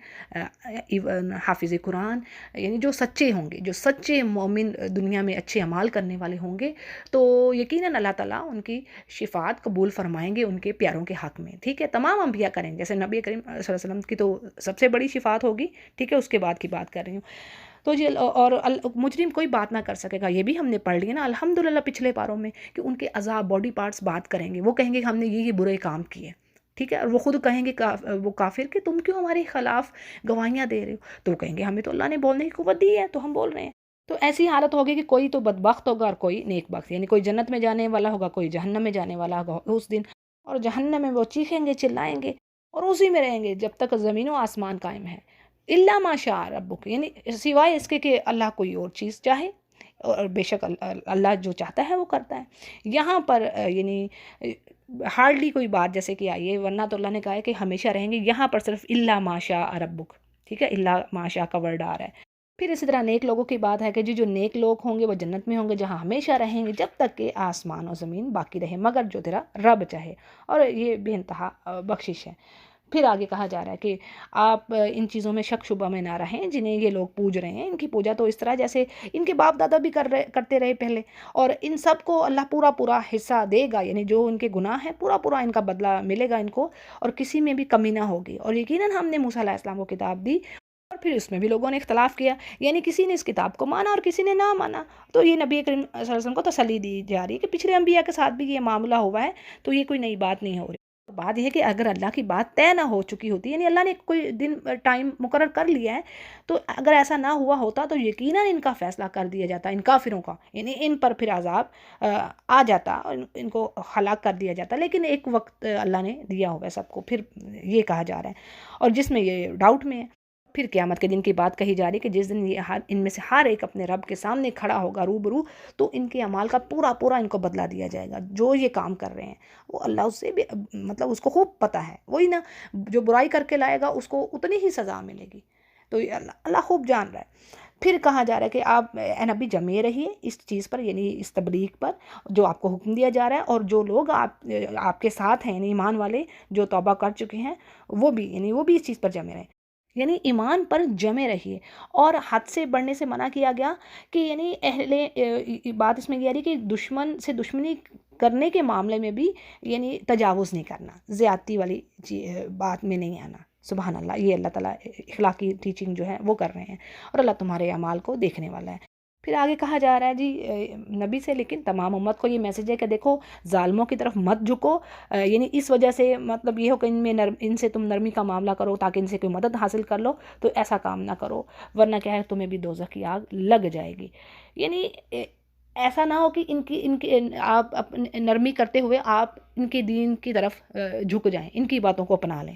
ایون حافظ قرآن، یعنی جو سچے ہوں گے، جو سچے مومن دنیا میں اچھے اعمال کرنے والے ہوں گے، تو یقیناً اللہ تعالیٰ ان کی شفاعت قبول فرمائیں گے ان کے پیاروں کے حق میں، ٹھیک ہے، تمام انبیاء کریں گے، جیسے نبی کریم صلی اللہ علیہ وسلم کی تو سب سے بڑی شفاعت ہوگی، ٹھیک ہے، اس کے بعد کی بات کر رہی ہوں۔ تو یہ اور مجرم کوئی بات نہ کر سکے گا، یہ بھی ہم نے پڑھ لیا نا الحمدللہ پچھلے پاروں میں، کہ ان کے اعضاء، باڈی پارٹس بات کریں گے، وہ کہیں گے کہ ہم نے یہ برے کام کیے، ٹھیک ہے، اور وہ خود کہیں گے وہ کافر کہ تم کیوں ہمارے خلاف گواہیاں دے رہے ہو، تو وہ کہیں گے ہمیں تو اللہ نے بولنے کی قوت دی ہے تو ہم بول رہے ہیں۔ تو ایسی حالت ہوگی کہ کوئی تو بدبخت ہوگا اور کوئی نیک بخت، یعنی کوئی جنت میں جانے والا ہوگا، کوئی جہنم میں جانے والا ہوگا اس دن، اور جہنم میں وہ چیخیں گے، چلائیں گے اور اسی میں رہیں گے جب تک زمین و آسمان قائم ہے، الا ما شاء ربک، یعنی سوائے اس کے کہ اللہ کوئی اور چیز چاہے، اور بے شک اللہ جو چاہتا ہے وہ کرتا ہے۔ یہاں پر یعنی ہارڈلی کوئی بات جیسے کہ آئی ہے، ورنہ تو اللہ نے کہا ہے کہ ہمیشہ رہیں گے، یہاں پر صرف الا ما شاء ربک، ٹھیک ہے، الا ما شاء کا ورڈ آ رہا ہے۔ پھر اسی طرح نیک لوگوں کی بات ہے کہ جو نیک لوگ ہوں گے وہ جنت میں ہوں گے جہاں ہمیشہ رہیں گے جب تک کہ آسمان و زمین باقی رہے، مگر جو تیرا رب چاہے، اور یہ بے انتہا بخشش ہے۔ پھر آگے کہا جا رہا ہے کہ آپ ان چیزوں میں شک شبہ میں نہ رہیں جنہیں یہ لوگ پوج رہے ہیں، ان کی پوجا تو اس طرح جیسے ان کے باپ دادا بھی کرتے رہے پہلے، اور ان سب کو اللہ پورا پورا حصہ دے گا، یعنی جو ان کے گناہ ہیں پورا پورا ان کا بدلہ ملے گا ان کو، اور کسی میں بھی کمی نہ ہوگی۔ اور یقیناً ہم نے موسیٰ علیہ السلام کو کتاب دی، اور پھر اس میں بھی لوگوں نے اختلاف کیا، یعنی کسی نے اس کتاب کو مانا اور کسی نے نہ مانا، تو یہ نبی کریم صلی اللہ علیہ وسلم کو تسلی دی جا رہی ہے کہ پچھلے انبیاء کے ساتھ بھی یہ معاملہ ہوا ہے، تو یہ کوئی نئی بات نہیں ہو رہی۔ بات یہ ہے کہ اگر اللہ کی بات طے نہ ہو چکی ہوتی، یعنی اللہ نے کوئی دن ٹائم مقرر کر لیا ہے، تو اگر ایسا نہ ہوا ہوتا تو یقیناً ان کا فیصلہ کر دیا جاتا، ان کافروں کا، یعنی ان پر پھر عذاب آ جاتا اور ان کو ہلاک کر دیا جاتا، لیکن ایک وقت اللہ نے دیا ہوا ہے سب کو، پھر یہ کہا جا رہا ہے، اور جس میں یہ ڈاؤٹ میں ہے۔ پھر قیامت کے دن کی بات کہی جا رہی ہے کہ جس دن یہ ان میں سے ہر ایک اپنے رب کے سامنے کھڑا ہوگا روبرو، تو ان کے اعمال کا پورا پورا ان کو بدلہ دیا جائے گا، جو یہ کام کر رہے ہیں وہ اللہ اس سے بھی مطلب اس کو خوب پتہ ہے، وہی نا، جو برائی کر کے لائے گا اس کو اتنی ہی سزا ملے گی، تو یہ اللہ خوب جان رہا ہے۔ پھر کہا جا رہا ہے کہ آپ اے نبی جمے رہیے اس چیز پر، یعنی اس تبلیغ پر جو آپ کو حکم دیا جا رہا ہے، اور جو لوگ آپ کے ساتھ ہیں، یعنی ایمان والے جو توبہ کر چکے ہیں، وہ بھی اس چیز پر جمے رہیں، یعنی ایمان پر جمے رہیے۔ اور حد سے بڑھنے سے منع کیا گیا کہ یعنی بات اس میں یہ آ رہی کہ دشمن سے دشمنی کرنے کے معاملے میں بھی یعنی تجاوز نہیں کرنا، زیادتی والی بات میں نہیں آنا، سبحان اللہ، یہ اللہ تعالیٰ اخلاقی ٹیچنگ جو ہے وہ کر رہے ہیں، اور اللہ تمہارے اعمال کو دیکھنے والا ہے۔ پھر آگے کہا جا رہا ہے جی نبی سے، لیکن تمام امت کو یہ میسج ہے کہ دیکھو ظالموں کی طرف مت جھکو، یعنی اس وجہ سے مطلب یہ ہو کہ ان سے تم نرمی کا معاملہ کرو تاکہ ان سے کوئی مدد حاصل کر لو، تو ایسا کام نہ کرو، ورنہ کیا ہے تمہیں بھی دوزخ کی آگ لگ جائے گی، یعنی ایسا نہ ہو کہ ان کی آپ نرمی کرتے ہوئے آپ ان کے دین کی طرف جھک جائیں، ان کی باتوں کو اپنا لیں۔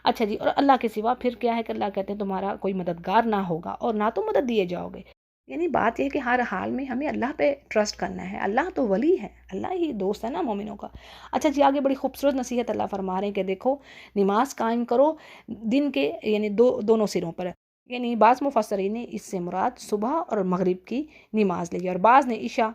اچھا جی، اور اللہ کے سوا پھر کیا ہے کہ اللہ کہتے ہیں تمہارا کوئی مددگار نہ ہوگا اور نہ تو مدد دیے جاؤ گے، یعنی بات یہ ہے کہ ہر حال میں ہمیں اللہ پہ ٹرسٹ کرنا ہے، اللہ تو ولی ہے، اللہ ہی دوست ہے نا مومنوں کا۔ اچھا جی، آگے بڑی خوبصورت نصیحت اللہ فرما رہے ہیں کہ دیکھو نماز قائم کرو دن کے یعنی دونوں سروں پر، یعنی بعض مفسرین نے اس سے مراد صبح اور مغرب کی نماز لی، اور بعض نے عشاء،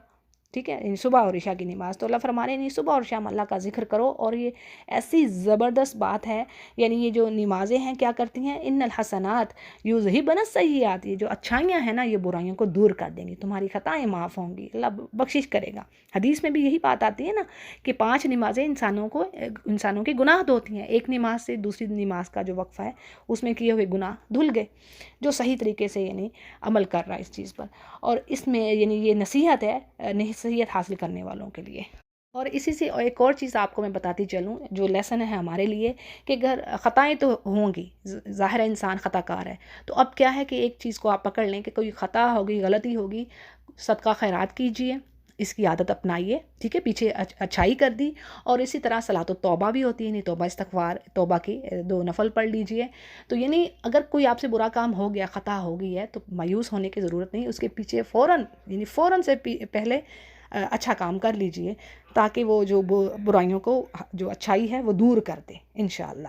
ٹھیک ہے، یعنی صبح اور عشاء کی نماز، تو اللہ فرما رہے ہیں صبح اور شام اللہ کا ذکر کرو، اور یہ ایسی زبردست بات ہے، یعنی یہ جو نمازیں ہیں کیا کرتی ہیں، ان الحسنات یذہبن السیئات، یہ جو اچھائیاں ہیں نا یہ برائیوں کو دور کر دیں گی، تمہاری خطائیں معاف ہوں گی، اللہ بخشش کرے گا۔ حدیث میں بھی یہی بات آتی ہے نا کہ 5 نمازیں انسانوں کے گناہ دھوتی ہیں، ایک نماز سے دوسری نماز کا جو وقفہ ہے اس میں کیے ہوئے گناہ دھل گئے، جو صحیح طریقے سے یعنی عمل کر رہا ہے اس چیز پر، اور اس میں یعنی یہ نصیحت ہے نصیحت حاصل کرنے والوں کے لیے۔ اور اسی سے ایک اور چیز آپ کو میں بتاتی چلوں جو لیسن ہے ہمارے لیے، کہ اگر خطائیں تو ہوں گی، ظاہر ہے انسان خطا کار ہے، تو اب کیا ہے کہ ایک چیز کو آپ پکڑ لیں کہ کوئی خطا ہوگی، غلطی ہوگی، صدقہ خیرات کیجئے، اس کی عادت اپنائیے، ٹھیک ہے، پیچھے اچھائی کر دی، اور اسی طرح صلاۃ التوبہ بھی ہوتی ہے، یعنی توبہ استغفار، توبہ کی 2 نفل پڑھ لیجئے۔ تو یعنی اگر کوئی آپ سے برا کام ہو گیا، خطا ہو گئی ہے، تو مایوس ہونے کی ضرورت نہیں، اس کے پیچھے فوراً سے پہلے اچھا کام کر لیجئے، تاکہ وہ جو برائیوں کو جو اچھائی ہے وہ دور کر دے انشاءاللہ۔